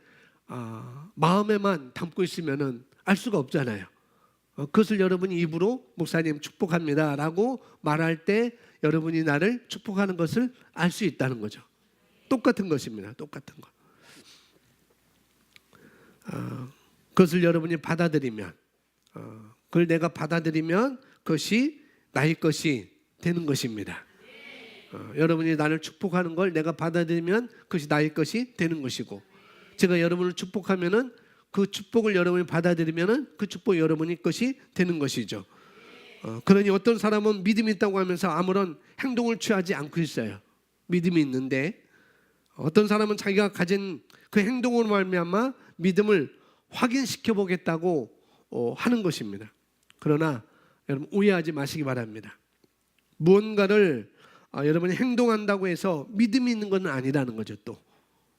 마음에만 담고 있으면 알 수가 없잖아요. 그것을 여러분이 입으로 목사님 축복합니다 라고 말할 때 여러분이 나를 축복하는 것을 알 수 있다는 거죠. 똑같은 것입니다. 똑같은 것. 그것을 여러분이 받아들이면, 그걸 내가 받아들이면 그것이 나의 것이 되는 것입니다. 여러분이 나를 축복하는 걸 내가 받아들이면 그것이 나의 것이 되는 것이고, 제가 여러분을 축복하면은 그 축복을 여러분이 받아들이면은 그 축복이 여러분의 것이 되는 것이죠. 그러니 어떤 사람은 믿음이 있다고 하면서 아무런 행동을 취하지 않고 있어요. 믿음이 있는데 어떤 사람은 자기가 가진 그 행동으로 말미암아 믿음을 확인시켜 보겠다고 하는 것입니다. 그러나 여러분 오해하지 마시기 바랍니다. 무언가를 여러분이 행동한다고 해서 믿음이 있는 건 아니라는 거죠. 또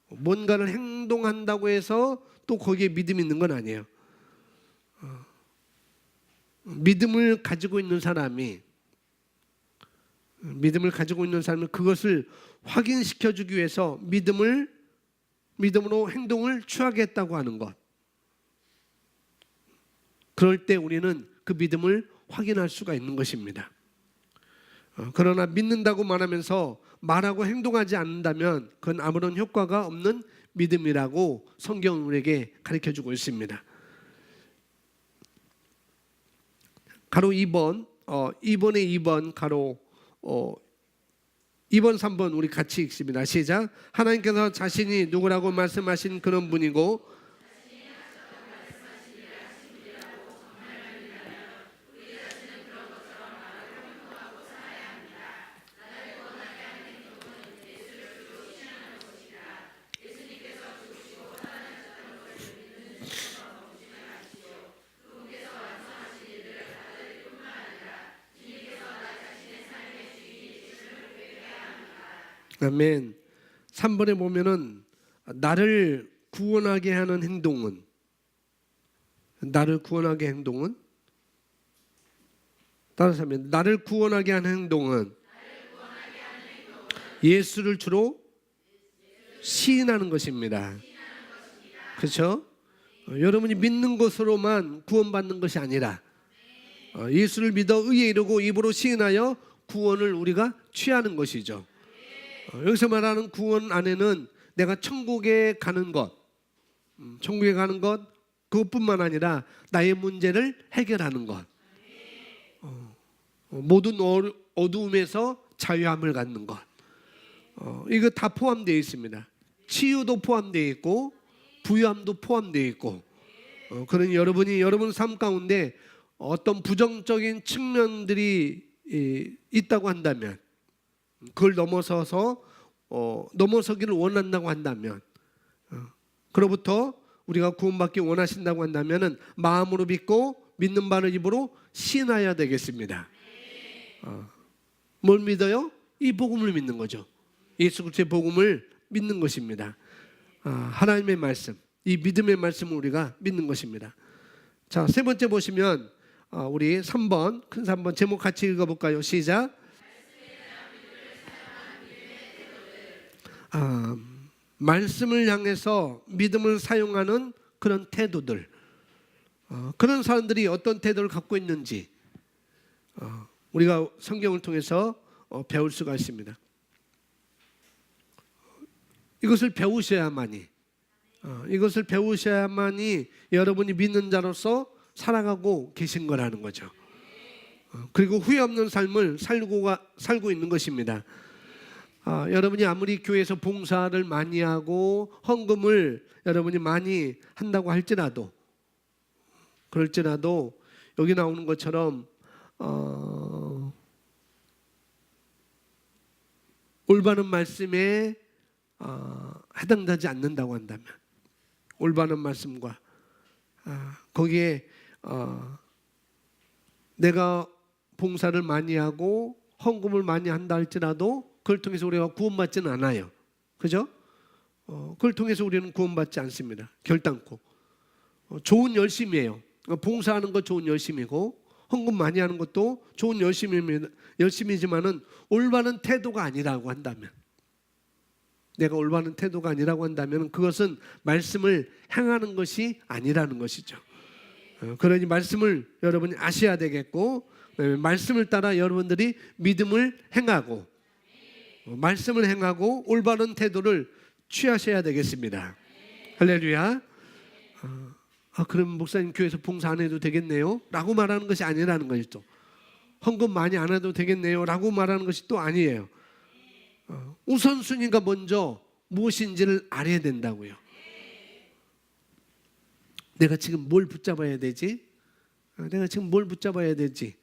뭔가를 행동한다고 해서 또 거기에 믿음이 있는 건 아니에요. 믿음을 가지고 있는 사람이 그것을 확인시켜주기 위해서 믿음으로 행동을 취하겠다고 하는 것. 그럴 때 우리는 그 믿음을 확인할 수가 있는 것입니다. 그러나 믿는다고 말하면서 말하고 행동하지 않는다면 그건 아무런 효과가 없는 믿음이라고 성경은 우리에게 가르쳐주고 있습니다. 가로 2번, 2번에 2번, 가로 2번, 3번 우리 같이 읽습니다. 시작. 하나님께서 자신이 누구라고 말씀하신 그런 분이고 아멘. 3번에 보면은 나를 구원하게 하는 행동은 따라서 하면 나를 구원하게 하는 행동은 예수를 주로 시인하는 것입니다. 그렇죠? 여러분이 믿는 것으로만 구원받는 것이 아니라 예수를 믿어 의에 이르고 입으로 시인하여 구원을 우리가 취하는 것이죠. 여기서 말하는 구원 안에는 내가 천국에 가는 것 그것뿐만 아니라 나의 문제를 해결하는 것, 모든 어두움에서 자유함을 갖는 것, 이거 다 포함되어 있습니다. 치유도 포함되어 있고 부유함도 포함되어 있고, 그러니 여러분이 여러분 삶 가운데 어떤 부정적인 측면들이 있다고 한다면, 그걸 넘어서기를 원한다고 한다면, 그로부터 우리가 구원받기 원하신다고 한다면은 마음으로 믿고 믿는 바를 입으로 신하여야 되겠습니다. 뭘 믿어요? 이 복음을 믿는 거죠. 예수 그리스도의 복음을 믿는 것입니다. 하나님의 말씀, 이 믿음의 말씀을 우리가 믿는 것입니다. 자, 세 번째 보시면 우리 3번, 큰 3번 제목 같이 읽어볼까요? 시작. 말씀을 향해서 믿음을 사용하는 그런 태도들, 그런 사람들이 어떤 태도를 갖고 있는지 우리가 성경을 통해서 배울 수가 있습니다. 이것을 배우셔야만이 여러분이 믿는 자로서 살아가고 계신 거라는 거죠. 그리고 후회 없는 삶을 살고 있는 것입니다. 여러분이 아무리 교회에서 봉사를 많이 하고 헌금을 여러분이 많이 한다고 할지라도, 그럴지라도 여기 나오는 것처럼 올바른 말씀에 해당되지 않는다고 한다면, 올바른 말씀과 거기에 내가 봉사를 많이 하고 헌금을 많이 한다 할지라도 그걸 통해서 우리가 구원받지는 않아요. 그죠? 그걸 통해서 우리는 구원받지 않습니다. 결단코. 좋은 열심이에요. 봉사하는 것 좋은 열심이고 헌금 많이 하는 것도 좋은 열심이지만은 올바른 태도가 아니라고 한다면, 내가 올바른 태도가 아니라고 한다면 그것은 말씀을 행하는 것이 아니라는 것이죠. 그러니 말씀을 여러분이 아셔야 되겠고, 말씀을 따라 여러분들이 믿음을 행하고 말씀을 행하고 올바른 태도를 취하셔야 되겠습니다. 할렐루야. 그럼 목사님 교회에서 봉사 안 해도 되겠네요 라고 말하는 것이 아니라는 것이죠. 헌금 많이 안 해도 되겠네요 라고 말하는 것이 또 아니에요. 우선순위가 먼저 무엇인지를 알아야 된다고요. 내가 지금 뭘 붙잡아야 되지? 내가 지금 뭘 붙잡아야 되지?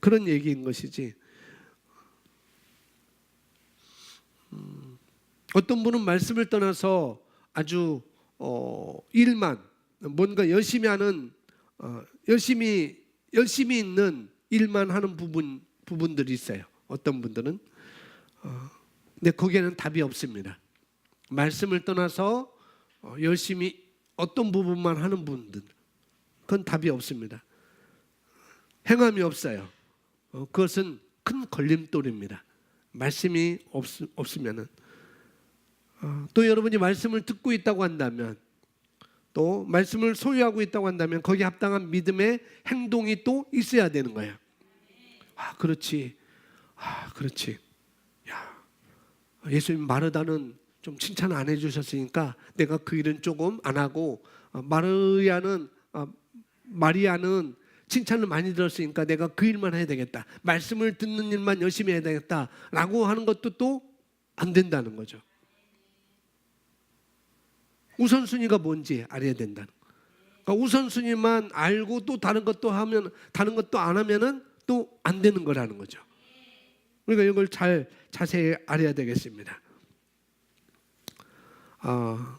그런 얘기인 것이지. 어떤 분은 말씀을 떠나서 아주 일만, 뭔가 열심히 하는, 열심히 있는 일만 하는 부분들이 있어요. 어떤 분들은. 근데 거기에는 답이 없습니다. 말씀을 떠나서 열심히 어떤 부분만 하는 분들, 그건 답이 없습니다. 행함이 없어요. 그것은 큰 걸림돌입니다. 말씀이 없으면은. 또 여러분이 말씀을 듣고 있다고 한다면, 또 말씀을 소유하고 있다고 한다면 거기에 합당한 믿음의 행동이 또 있어야 되는 거예요. 그렇지. 그렇지. 야, 예수님 마르다는 좀 칭찬 안 해주셨으니까 내가 그 일은 조금 안 하고, 마리아는 칭찬을 많이 들었으니까 내가 그 일만 해야 되겠다. 말씀을 듣는 일만 열심히 해야 되겠다라고 하는 것도 또 안 된다는 거죠. 우선순위가 뭔지 알아야 된다는 거. 그러니까 우선순위만 알고 또 다른 것도 안 하면은 또 안 되는 거라는 거죠. 그러니까 이걸 자세히 알아야 되겠습니다.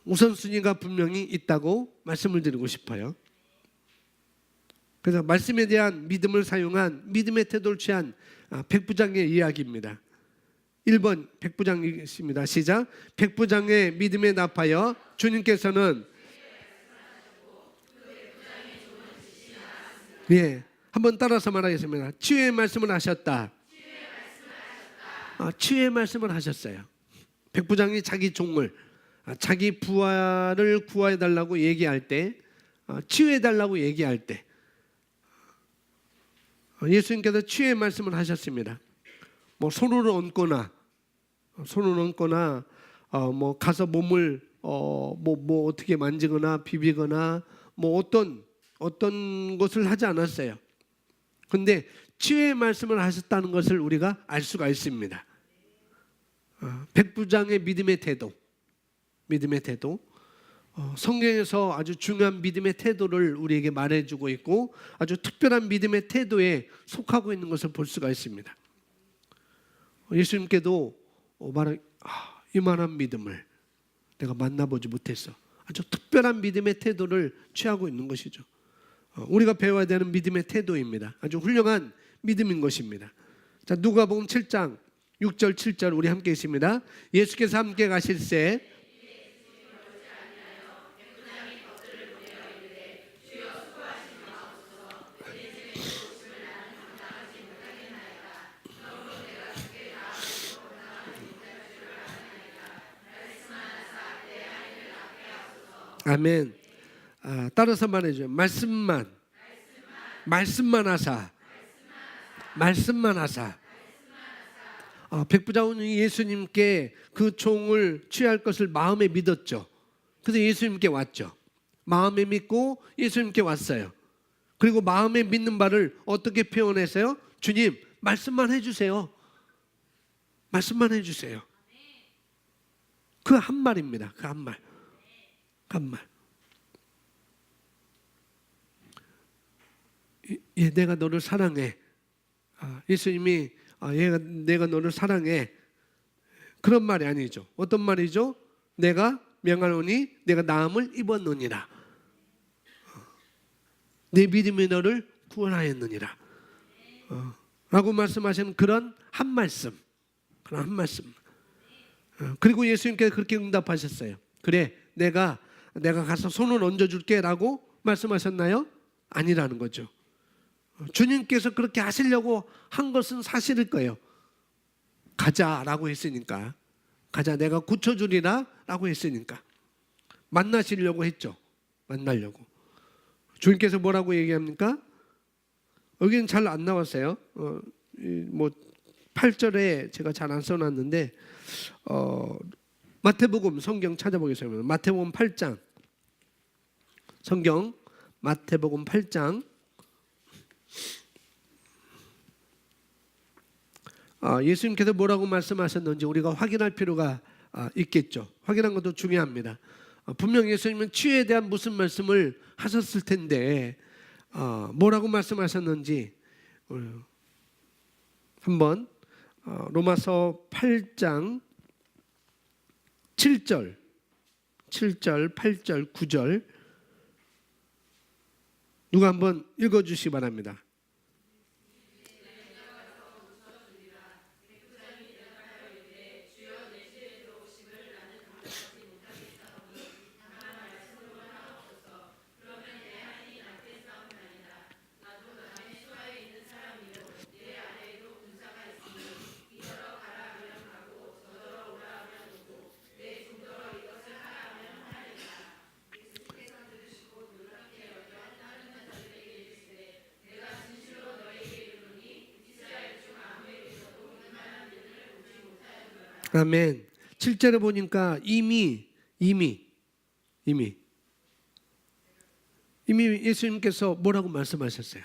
우선순위가 분명히 있다고 말씀을 드리고 싶어요. 그래서 말씀에 대한 믿음을 사용한 믿음의 태도를 취한 백부장의 이야기입니다. 1번 백부장이십니다. 시작. 백부장의 믿음에 나파여 주님께서는 한번 따라서 말하겠습니다. 치유의 말씀을 하셨다. 치유의 말씀을 하셨어요. 백부장이 자기 종을, 자기 부하를 구해달라고 얘기할 때, 치유해달라고 얘기할 때 예수님께서 치유의 말씀을 하셨습니다. 뭐 손을 얹거나 뭐 가서 몸을 뭐 어떻게 만지거나 비비거나 뭐 어떤 것을 하지 않았어요. 근데 치유의 말씀을 하셨다는 것을 우리가 알 수가 있습니다. 백부장의 믿음의 태도, 성경에서 아주 중요한 믿음의 태도를 우리에게 말해주고 있고 아주 특별한 믿음의 태도에 속하고 있는 것을 볼 수가 있습니다. 예수님께도 이만한 믿음을 내가 만나보지 못했어. 아주 특별한 믿음의 태도를 취하고 있는 것이죠. 우리가 배워야 되는 믿음의 태도입니다. 아주 훌륭한 믿음인 것입니다. 자, 누가복음 7장 6절 7절 우리 함께 있습니다. 예수께서 함께 가실새 아멘. 따라서 말해줘요. 말씀만 하사. 백부장은 예수님께 그 종을 취할 것을 마음에 믿었죠. 그래서 예수님께 왔죠. 마음에 믿고 예수님께 왔어요. 그리고 마음에 믿는 바를 어떻게 표현했어요? 주님, 말씀만 해주세요. 그 한 말입니다. 그 한 말. 내가 너를 사랑해. 예수님이 내가 너를 사랑해. 그런 말이 아니죠. 어떤 말이죠? 내가 명하노니 내가 나음을 입었느니라. 내 믿음이 너를 구원하였느니라. 라고 말씀하시는 그런 한 말씀. 그리고 예수님께서 그렇게 응답하셨어요. 그래, 내가 가서 손을 얹어줄게 라고 말씀하셨나요? 아니라는 거죠. 주님께서 그렇게 하시려고 한 것은 사실일 거예요. 가자라고 했으니까. 가자, 내가 고쳐주리라 라고 했으니까. 만나시려고 했죠. 만나려고. 주님께서 뭐라고 얘기합니까? 여기는 잘 안 나왔어요. 뭐 8절에 제가 잘 안 써놨는데 마태복음 성경 찾아보겠습니다. 마태복음 8장 성경 마태복음 8장 예수님께서 뭐라고 말씀하셨는지 우리가 확인할 필요가 있겠죠. 확인한 것도 중요합니다. 분명 예수님은 치유에 대한 무슨 말씀을 하셨을 텐데 뭐라고 말씀하셨는지 한번 로마서 8장 7절, 8절, 9절 누가 한번 읽어주시기 바랍니다. 아멘. 7절에 보니까 이미 예수님께서 뭐라고 말씀하셨어요?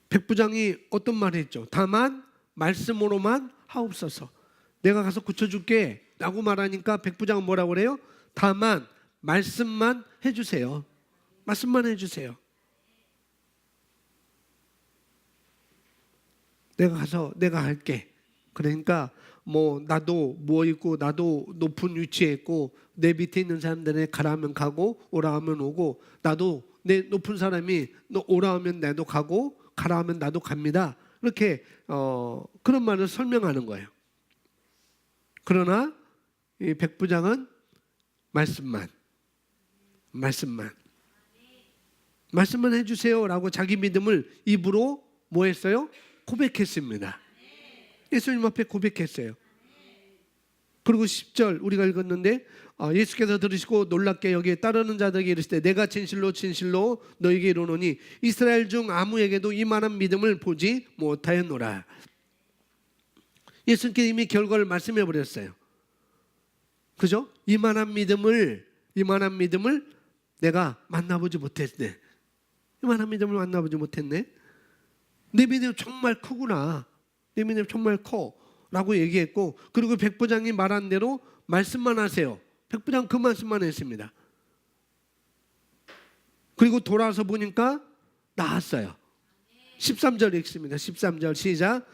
백부장이 어떤 말을 했죠? 다만 말씀으로만 하옵소서. 내가 가서 고쳐줄게 라고 말하니까 백부장은 뭐라고 그래요? 다만 말씀만 해주세요. 말씀만 해주세요. 내가 가서 내가 할게. 그러니까 뭐 나도 뭐 있고 나도 높은 위치에 있고 내 밑에 있는 사람들에 가라 하면 가고 오라 하면 오고, 나도 내 높은 사람이 너 오라 하면 나도 가고 가라 하면 나도 갑니다. 이렇게 그런 말을 설명하는 거예요. 그러나 이 백부장은 말씀만 해주세요라고 자기 믿음을 입으로 뭐 했어요? 고백했습니다. 예수님 앞에 고백했어요. 그리고 10절 우리가 읽었는데 예수께서 들으시고 놀랍게 여기에 따르는 자들에게 이르시되 내가 진실로 너에게 이르노니 이스라엘 중 아무에게도 이만한 믿음을 보지 못하였노라. 예수님께 이미 결과를 말씀해 버렸어요. 그죠? 이만한 믿음을 내가 만나보지 못했네. 이만한 믿음을 만나보지 못했네. 내 믿음 정말 크구나. 내 믿음 정말 커 라고 얘기했고, 그리고 백부장이 말한 대로 말씀만 하세요. 백부장 그 말씀만 했습니다. 그리고 돌아서 보니까 나았어요. 13절 읽습니다. 13절 시작.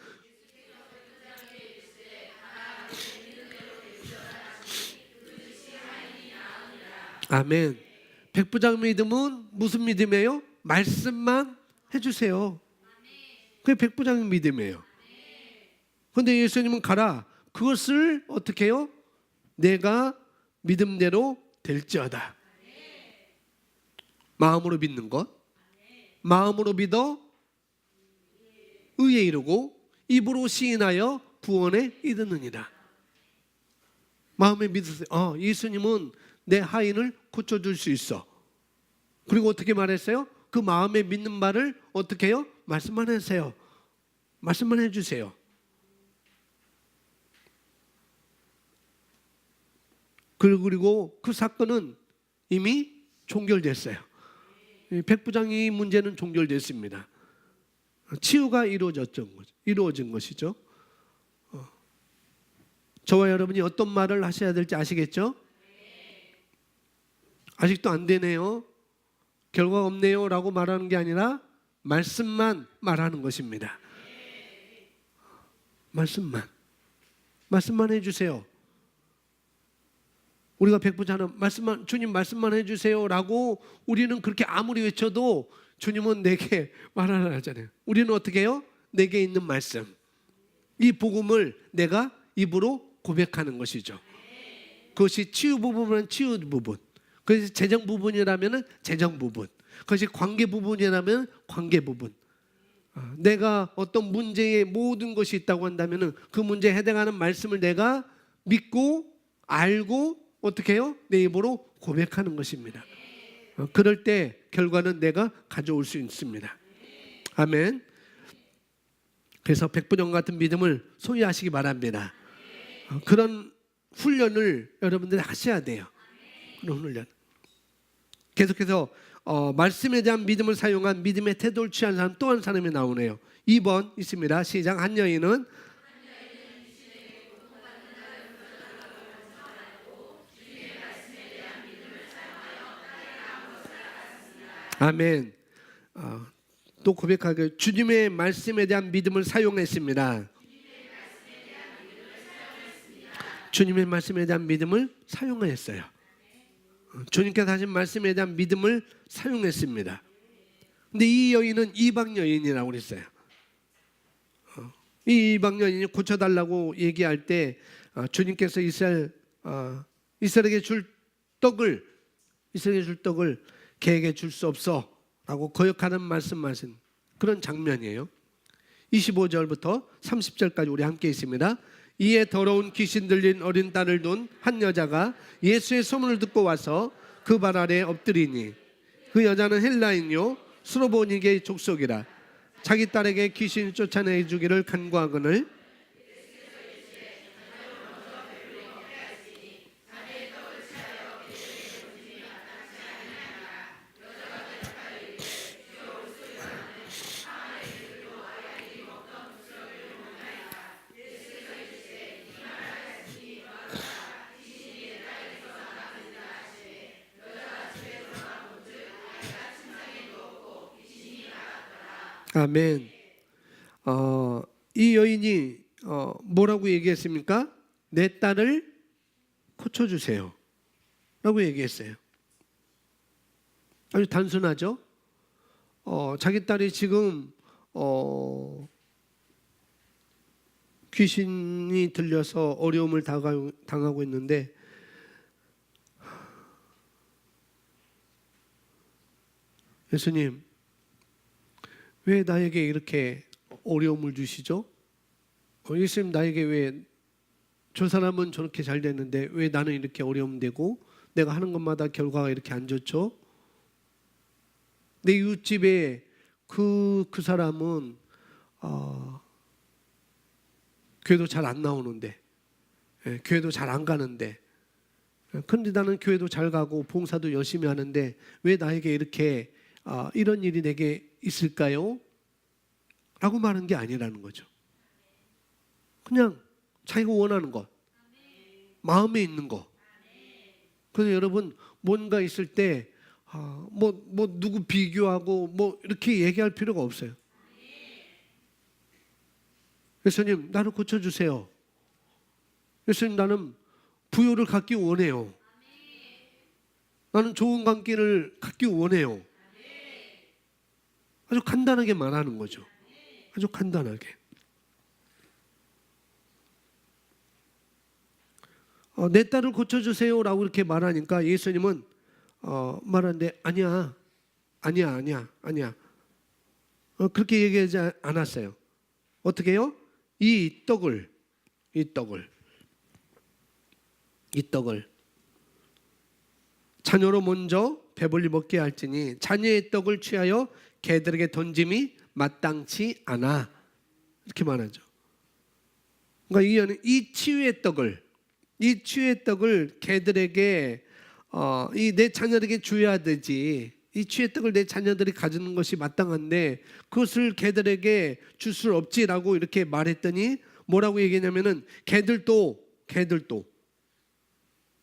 아멘. 백부장 믿음은 무슨 믿음이에요? 말씀만 해주세요. 그게 백부장의 믿음이에요. 그런데 예수님은 가라. 그것을 어떻게 해요? 내가 믿음대로 될지어다. 마음으로 믿는 것. 마음으로 믿어 의에 이르고 입으로 시인하여 구원에 이르느니라. 마음에 믿으세요. 예수님은 내 하인을 고쳐줄 수 있어. 그리고 어떻게 말했어요? 그 마음에 믿는 말을 어떻게 해요? 말씀만 하세요. 말씀만 해주세요. 그리고 그 사건은 이미 종결됐어요. 백부장의 문제는 종결됐습니다. 치유가 이루어진 것이죠. 저와 여러분이 어떤 말을 하셔야 될지 아시겠죠? 아직도 안 되네요, 결과가 없네요 라고 말하는 게 아니라 말씀만 말하는 것입니다. 말씀만 해주세요. 우리가 백부장은 주님 말씀만 해주세요 라고 우리는 그렇게 아무리 외쳐도 주님은 내게 말하라 하잖아요. 우리는 어떻게 해요? 내게 있는 말씀, 이 복음을 내가 입으로 고백하는 것이죠. 그것이 치유 부분은 치유 부분, 그것이 재정 부분이라면 재정 부분, 그것이 관계 부분이라면 관계 부분. 내가 어떤 문제에 모든 것이 있다고 한다면 그 문제에 해당하는 말씀을 내가 믿고 알고 어떻게 해요? 내 입으로 고백하는 것입니다. 그럴 때 결과는 내가 가져올 수 있습니다. 아멘. 그래서 백부장 같은 믿음을 소유하시기 바랍니다. 그런 훈련을 여러분들이 하셔야 돼요. 그런 훈련. 계속해서 말씀에 대한 믿음을 사용한 믿음의 태도를 취한 사람 또 한 사람이 나오네요. 2번 있습니다. 시작. 한 여인은 아멘. 또 고백하게 주님의 말씀에 대한 믿음을 사용했습니다. 주님의 말씀에 대한 믿음을 사용했어요. 주님께서 하신 말씀에 대한 믿음을 사용했습니다. 근데 이 여인은 이방 여인이라고 그랬어요. 이 이방 여인이 고쳐달라고 얘기할 때 주님께서 이스라엘에게 줄 떡을 개에게 줄 수 없어 라고 거역하는 말씀하신 그런 장면이에요. 25절부터 30절까지 우리 함께 있습니다. 이에 더러운 귀신 들린 어린 딸을 둔 한 여자가 예수의 소문을 듣고 와서 그 발 아래 엎드리니 그 여자는 헬라인요 수로보니게의 족속이라 자기 딸에게 귀신 쫓아내 주기를 간구하거늘 아멘. 이 여인이 뭐라고 얘기했습니까? 내 딸을 고쳐주세요 라고 얘기했어요. 아주 단순하죠. 자기 딸이 지금 귀신이 들려서 어려움을 당하고 있는데, 예수님 왜 나에게 이렇게 어려움을 주시죠? 예수님 나에게 왜, 저 사람은 저렇게 잘 됐는데 왜 나는 이렇게 어려움 되고 내가 하는 것마다 결과가 이렇게 안 좋죠? 내 이웃집에 그 사람은 교회도 잘 안 나오는데, 교회도 잘 안 가는데, 그런데 나는 교회도 잘 가고 봉사도 열심히 하는데 왜 나에게 이렇게 이런 일이 내게 있을까요? 라고 말하는 게 아니라는 거죠. 그냥 자기가 원하는 것, 마음에 있는 것. 그래서 여러분 뭔가 있을 때 누구 비교하고 이렇게 얘기할 필요가 없어요. 예수님 나를 고쳐주세요. 예수님 나는 부요를 갖기 원해요. 나는 좋은 관계를 갖기 원해요. 아주 간단하게 말하는 거죠. 아주 간단하게. 내 딸을 고쳐주세요 라고 이렇게 말하니까 예수님은 말하는데 아니야. 그렇게 얘기하지 않았어요. 어떻게 해요? 이 떡을 자녀로 먼저 배불리 먹게 할지니 자녀의 떡을 취하여 개들에게 던짐이 마땅치 않아. 이렇게 말하죠. 그러니까 이 치유의 떡을 개들에게 이 내 자녀에게 줘야 되지. 이 치유의 떡을 내 자녀들이 가지는 것이 마땅한데 그것을 개들에게 줄 수 없지라고 이렇게 말했더니 뭐라고 얘기했냐면은 개들도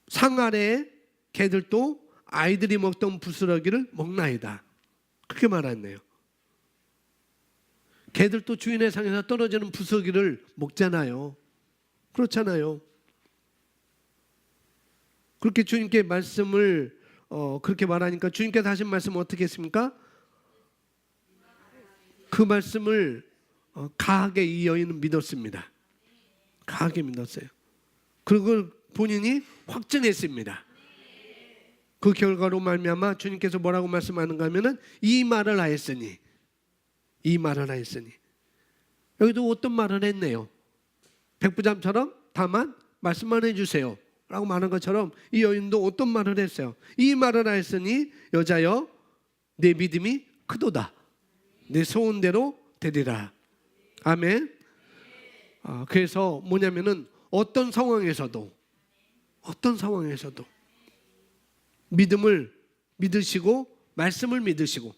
상 아래 개들도 아이들이 먹던 부스러기를 먹나이다. 그렇게 말했네요. 개들도 주인의 상에서 떨어지는 부스러기를 먹잖아요. 그렇잖아요. 그렇게 주님께 말씀을 그렇게 말하니까 주님께서 하신 말씀은 어떻게 했습니까? 그 말씀을 강하게 이 여인은 믿었습니다. 강하게 믿었어요. 그리고 본인이 확증했습니다. 그 결과로 말미암아 주님께서 뭐라고 말씀하는가 하면은 이 말을 하였으니 여기도 어떤 말을 했네요. 백부장처럼 다만 말씀만 해주세요 라고 말한 것처럼 이 여인도 어떤 말을 했어요. 이 말을 하였으니 여자여 내 믿음이 크도다. 내 소원대로 되리라. 아멘. 그래서 뭐냐면은 어떤 상황에서도 믿음을 믿으시고 말씀을 믿으시고,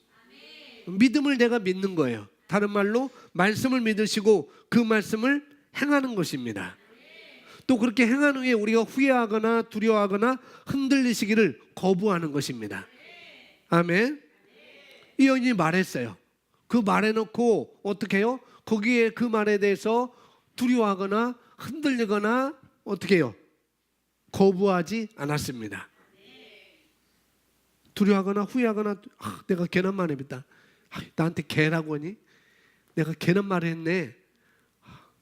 믿음을 내가 믿는 거예요. 다른 말로 말씀을 믿으시고 그 말씀을 행하는 것입니다. 또 그렇게 행한 후에 우리가 후회하거나 두려워하거나 흔들리시기를 거부하는 것입니다. 아멘. 이 여인이 말했어요. 그 말해놓고 어떻게 해요? 거기에 그 말에 대해서 두려워하거나 흔들리거나 어떻게 해요? 거부하지 않았습니다. 두려워하거나 후회하거나 내가 괜한 말을 했다. 나한테 개라고 하니? 내가 괜한 말을 했네.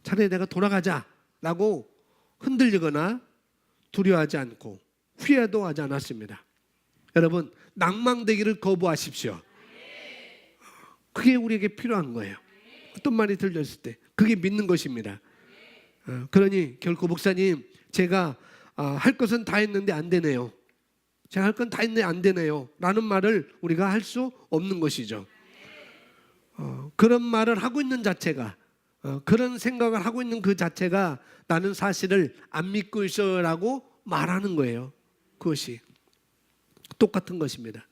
차라리 내가 돌아가자라고 흔들리거나 두려워하지 않고 후회도 하지 않았습니다. 여러분 낭망되기를 거부하십시오. 그게 우리에게 필요한 거예요. 어떤 말이 들렸을 때 그게 믿는 것입니다. 그러니 결코 목사님 제가 할 것은 다 했는데 안 되네요. 제가 할 건 다 했는데 안 되네요 라는 말을 우리가 할 수 없는 것이죠. 그런 말을 하고 있는 자체가 그런 생각을 하고 있는 그 자체가 나는 사실을 안 믿고 있어라고 말하는 거예요. 그것이 똑같은 것입니다.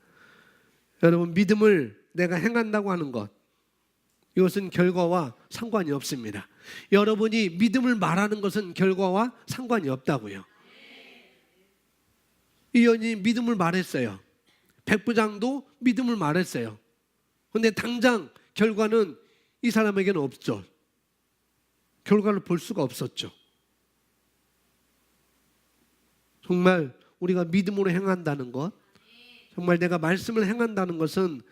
여러분 믿음을 내가 행한다고 하는 것, 이것은 결과와 상관이 없습니다. 여러분이 믿음을 말하는 것은 결과와 상관이 없다고요. 이 여인이 믿음을 말했어요. 백부장도 믿음을 말했어요. 그런데 당장 결과는 이 사람에게는 없죠. 결과를 볼 수가 없었죠. 정말 우리가 믿음으로 행한다는 것, 정말 내가 말씀을 행한다는 것은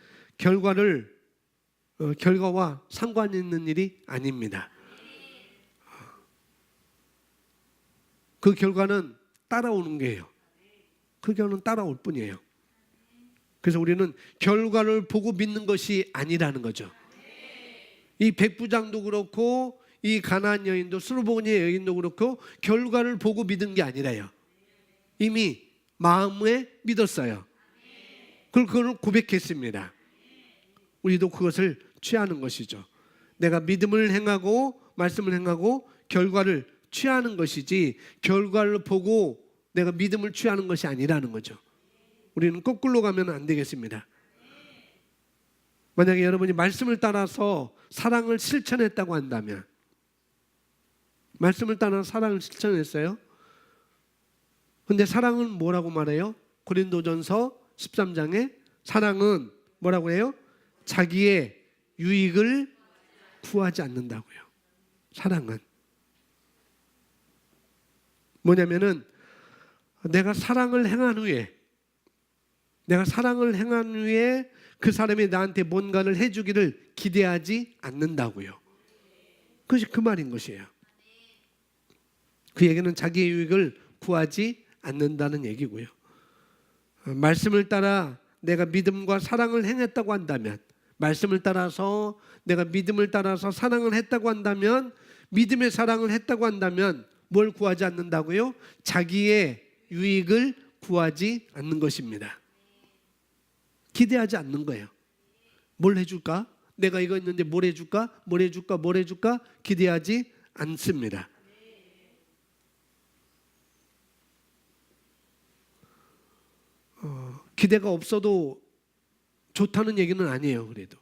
결과와 상관이 있는 일이 아닙니다. 그 결과는 따라오는 거예요. 그 결과는 따라올 뿐이에요. 그래서 우리는 결과를 보고 믿는 것이 아니라는 거죠. 이 백부장도 그렇고 이 가나안 여인도 수르보니의 여인도 그렇고 결과를 보고 믿은 게 아니라요. 이미 마음에 믿었어요. 그걸 고백했습니다. 우리도 그것을 취하는 것이죠. 내가 믿음을 행하고 말씀을 행하고 결과를 취하는 것이지 결과를 보고 내가 믿음을 취하는 것이 아니라는 거죠. 우리는 거꾸로 가면 안 되겠습니다. 만약에 여러분이 말씀을 따라서 사랑을 실천했다고 한다면, 말씀을 따라 사랑을 실천했어요. 근데 사랑은 뭐라고 말해요? 고린도전서 13장에 사랑은 뭐라고 해요? 자기의 유익을 구하지 않는다고요. 사랑은 뭐냐면은 내가 사랑을 행한 후에 그 사람이 나한테 뭔가를 해주기를 기대하지 않는다고요. 그것이 그 말인 것이에요. 그 얘기는 자기의 유익을 구하지 않는다는 얘기고요. 말씀을 따라 내가 믿음과 사랑을 행했다고 한다면, 말씀을 따라서 내가 믿음을 따라서 사랑을 했다고 한다면, 믿음의 사랑을 했다고 한다면 뭘 구하지 않는다고요? 자기의 유익을 구하지 않는 것입니다. 기대하지 않는 거예요. 뭘 해줄까? 내가 이거 있는데 뭘 해줄까? 뭘 해줄까? 뭘 해줄까? 기대하지 않습니다. 기대가 없어도 좋다는 얘기는 아니에요. 그래도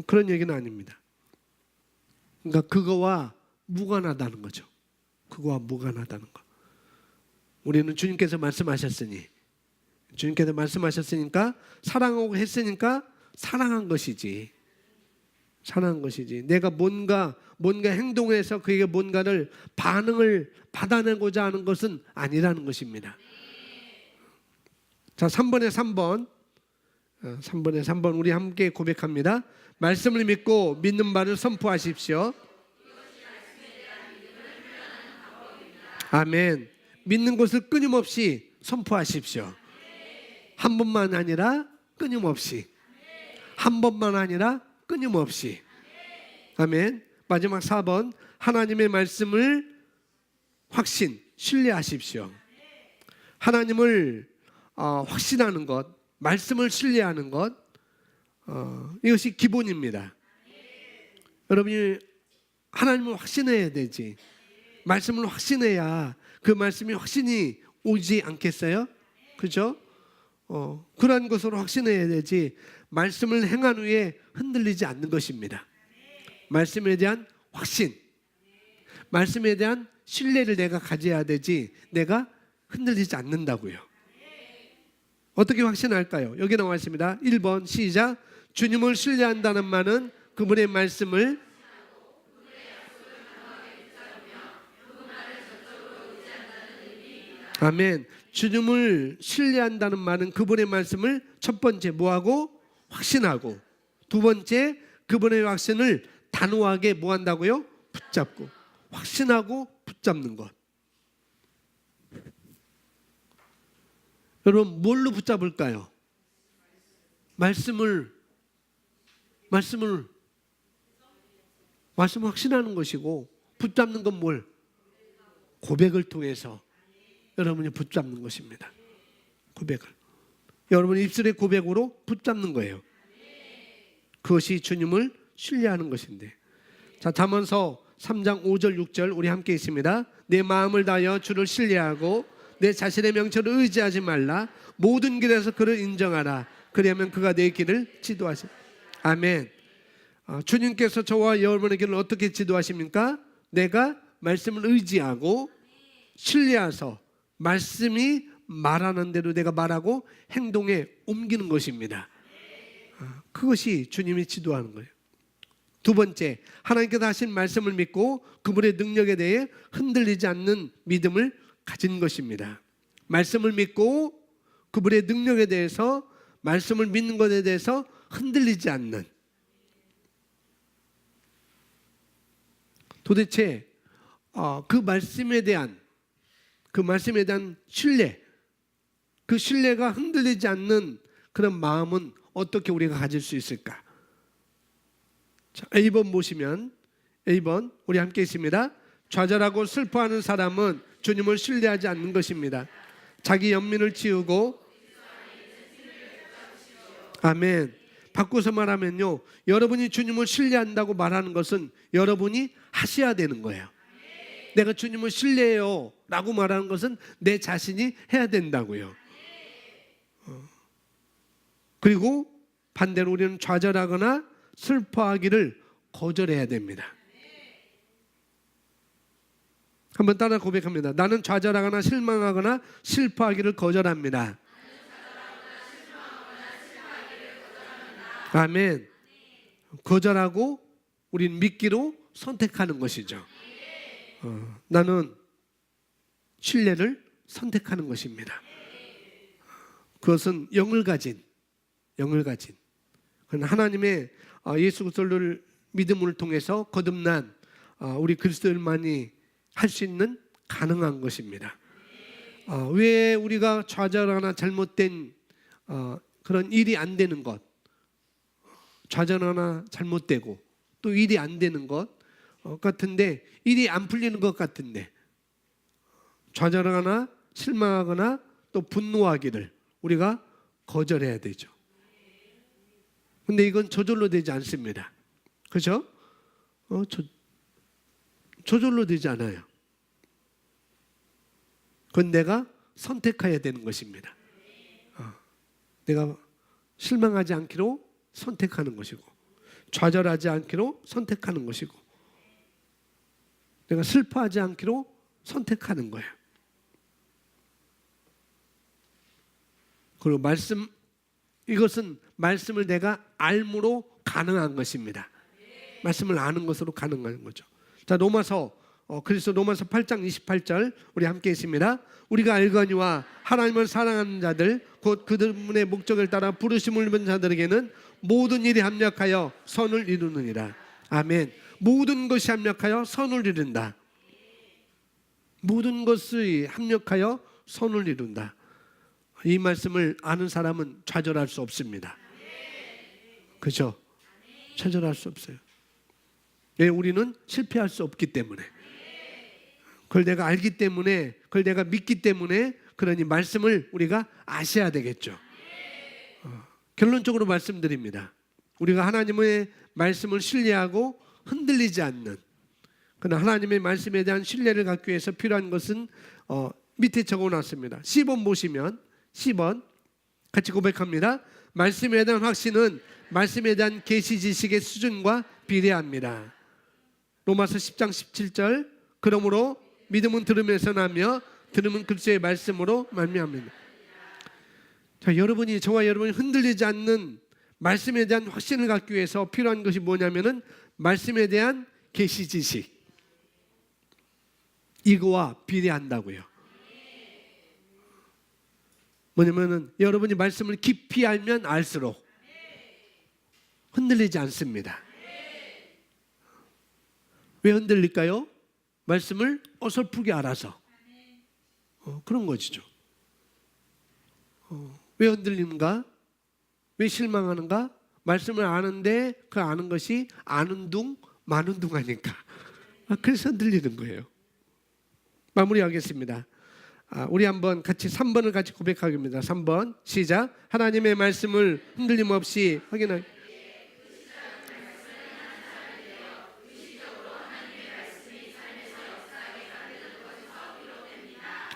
그런 얘기는 아닙니다. 그러니까 그거와 무관하다는 거죠. 그거와 무관하다는 거. 우리는 주님께서 말씀하셨으니까 사랑하고 했으니까 사랑한 것이지. 내가 뭔가 행동해서 그에게 뭔가를 반응을 받아내고자 하는 것은 아니라는 것입니다. 자, 3번에 3번 우리 함께 고백합니다. 말씀을 믿고 믿는 바를 선포하십시오. 아멘. 믿는 것을 끊임없이 선포하십시오. 한 번만 아니라 끊임없이. 한 번만 아니라 끊임없이. 아멘. 마지막 4번 하나님의 말씀을 신뢰하십시오. 하나님을 확신하는 것, 말씀을 신뢰하는 것, 이것이 기본입니다. 여러분이 하나님을 확신해야 되지. 말씀을 확신해야 그 말씀이 확신이 오지 않겠어요? 그죠? 그러한 것으로 확신해야 되지. 말씀을 행한 후에 흔들리지 않는 것입니다. 말씀에 대한 확신, 말씀에 대한 신뢰를 내가 가져야 되지 내가 흔들리지 않는다고요. 어떻게 확신할까요? 여기 나와 있습니다. 1번 시작. 주님을 신뢰한다는 말은 그분의 말씀을 아멘. 주님을 신뢰한다는 말은 그분의 말씀을 첫 번째 뭐하고? 확신하고, 두 번째 그분의 확신을 단호하게 뭐한다고요? 붙잡고. 확신하고 붙잡는 것. 여러분 뭘로 붙잡을까요? 말씀을 확신하는 것이고, 붙잡는 건 뭘? 고백을 통해서 여러분이 붙잡는 것입니다. 고백을. 여러분 입술의 고백으로 붙잡는 거예요. 그것이 주님을 신뢰하는 것인데. 자, 잠언서 3장 5절 6절 우리 함께 있습니다. 내 마음을 다하여 주를 신뢰하고 내 자신의 명철을 의지하지 말라. 모든 길에서 그를 인정하라. 그리하면 그가 내 길을 지도하시. 아멘. 주님께서 저와 여러분의 길을 어떻게 지도하십니까? 내가 말씀을 의지하고 신뢰해서 말씀이 말하는 대로 내가 말하고 행동에 옮기는 것입니다. 그것이 주님이 지도하는 거예요. 두 번째, 하나님께서 하신 말씀을 믿고 그분의 능력에 대해 흔들리지 않는 믿음을 가진 것입니다. 말씀을 믿고 그분의 능력에 대해서, 말씀을 믿는 것에 대해서 흔들리지 않는, 도대체 그 말씀에 대한 신뢰, 그 신뢰가 흔들리지 않는 그런 마음은 어떻게 우리가 가질 수 있을까? 자, A번 보시면, A번 우리 함께 있습니다. 좌절하고 슬퍼하는 사람은 주님을 신뢰하지 않는 것입니다. 자기 연민을 지우고, 아멘. 바꿔서 말하면요, 여러분이 주님을 신뢰한다고 말하는 것은 여러분이 하셔야 되는 거예요. 내가 주님을 신뢰해요 라고 말하는 것은 내 자신이 해야 된다고요. 그리고 반대로 우리는 좌절하거나 슬퍼하기를 거절해야 됩니다. 한번 따라 고백합니다. 나는 좌절하거나 실망하거나 슬퍼하기를 거절합니다. 아멘. 거절하고 우리는 믿기로 선택하는 것이죠. 나는 신뢰를 선택하는 것입니다. 그것은 영을 가진 하나님의 예수 그리스도를 믿음을 통해서 거듭난 우리 그리스도인만이 할 수 있는 가능한 것입니다. 왜 우리가 좌절하거나 잘못된 그런 일이 안 되는 것, 좌절하거나 잘못되고 또 일이 안 되는 것 같은데, 일이 안 풀리는 것 같은데 좌절하거나 실망하거나 또 분노하기를 우리가 거절해야 되죠. 근데 이건 저절로 되지 않습니다. 그렇죠? 저절로 되지 않아요. 그건 내가 선택해야 되는 것입니다. 내가 실망하지 않기로 선택하는 것이고, 좌절하지 않기로 선택하는 것이고, 내가 슬퍼하지 않기로 선택하는 거예요. 그리고 이것은 말씀을 내가 알므로 가능한 것입니다. 말씀을 아는 것으로 가능한 거죠. 자, 그리스도 로마서 8장 28절 우리 함께 있습니다. 우리가 알거니와 하나님을 사랑하는 자들 곧 그들의 목적을 따라 부르심을 입은 자들에게는 모든 일이 합력하여 선을 이루느니라. 아멘. 모든 것이 합력하여 선을 이룬다. 모든 것이 합력하여 선을 이룬다. 이 말씀을 아는 사람은 좌절할 수 없습니다. 그렇죠? 좌절할 수 없어요. 왜? 우리는 실패할 수 없기 때문에, 그걸 내가 알기 때문에, 그걸 내가 믿기 때문에, 그러니 말씀을 우리가 아셔야 되겠죠. 결론적으로 말씀드립니다. 우리가 하나님의 말씀을 신뢰하고 흔들리지 않는, 그러나 하나님의 말씀에 대한 신뢰를 갖기 위해서 필요한 것은 밑에 적어놨습니다. 10번 보시면, 10번 같이 고백합니다. 말씀에 대한 확신은 말씀에 대한 계시 지식의 수준과 비례합니다. 로마서 10장 17절 그러므로 믿음은 들음에서 나며 들음은 그리스도의 말씀으로 말미암습니다. 자, 저와 여러분이 흔들리지 않는 말씀에 대한 확신을 갖기 위해서 필요한 것이 뭐냐면은 말씀에 대한 계시 지식, 이거와 비례한다고요. 뭐냐면은 여러분이 말씀을 깊이 알면 알수록 흔들리지 않습니다. 왜 흔들릴까요? 말씀을 어설프게 알아서. 그런 것이죠. 왜 흔들리는가? 왜 실망하는가? 말씀을 아는데 그 아는 것이 아는 둥 마는 둥 하니까. 그래서 흔들리는 거예요. 마무리하겠습니다. 우리 한번 같이 3번을 같이 고백하겠습니다. 3번 시작. 하나님의 말씀을 흔들림 없이 확인하기.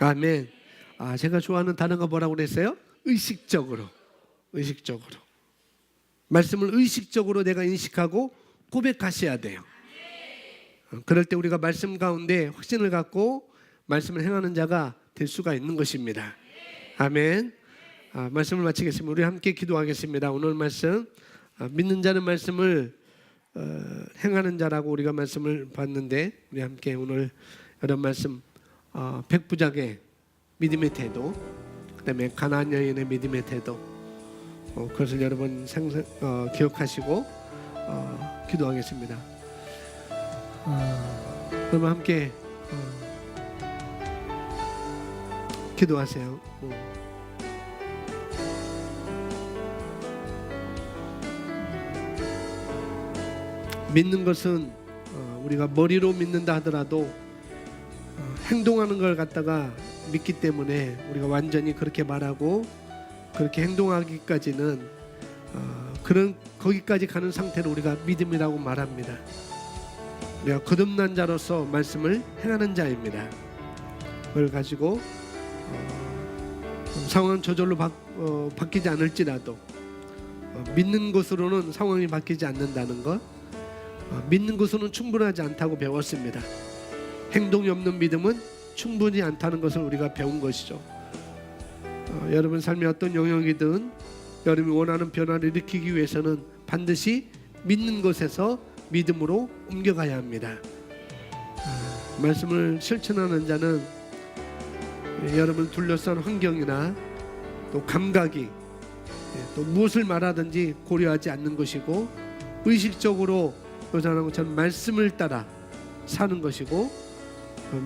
아멘. 제가 좋아하는 단어가 뭐라고 그랬어요? 의식적으로. 말씀을 의식적으로 내가 인식하고 고백하셔야 돼요. 그럴 때 우리가 말씀 가운데 확신을 갖고 말씀을 행하는 자가 될 수가 있는 것입니다. 아멘. 말씀을 마치겠습니다. 우리 함께 기도하겠습니다. 오늘 말씀, 믿는 자는 말씀을 행하는 자라고 우리가 말씀을 봤는데, 우리 함께 오늘 이런 말씀, 백부장의 믿음의 태도, 그다음에 가나안 여인의 믿음의 태도, 그것을 여러분 기억하시고 기도하겠습니다. 그러면 함께 기도하세요. 믿는 것은 우리가 머리로 믿는다 하더라도 행동하는 걸 갖다가 믿기 때문에 우리가 완전히 그렇게 말하고 그렇게 행동하기까지는 거기까지 가는 상태를 우리가 믿음이라고 말합니다. 우리가 거듭난 자로서 말씀을 행하는 자입니다. 그걸 가지고 상황은 저절로 바뀌지 않을지라도 믿는 것으로는 상황이 바뀌지 않는다는 것, 믿는 것으로는 충분하지 않다고 배웠습니다. 행동이 없는 믿음은 충분히 않다는 것을 우리가 배운 것이죠. 여러분 삶의 어떤 영역이든 여러분이 원하는 변화를 일으키기 위해서는 반드시 믿는 것에서 믿음으로 옮겨가야 합니다. 말씀을 실천하는 자는 여러분을 둘러싼 환경이나 또 감각이 또 무엇을 말하든지 고려하지 않는 것이고, 의식적으로 요사는 것처럼 말씀을 따라 사는 것이고,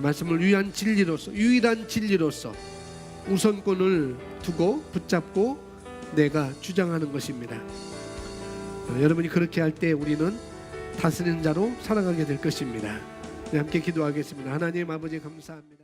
말씀을 위한 진리로서, 유일한 진리로서 우선권을 두고 붙잡고 내가 주장하는 것입니다. 여러분이 그렇게 할 때 우리는 다스리는 자로 살아가게 될 것입니다. 함께 기도하겠습니다. 하나님 아버지 감사합니다.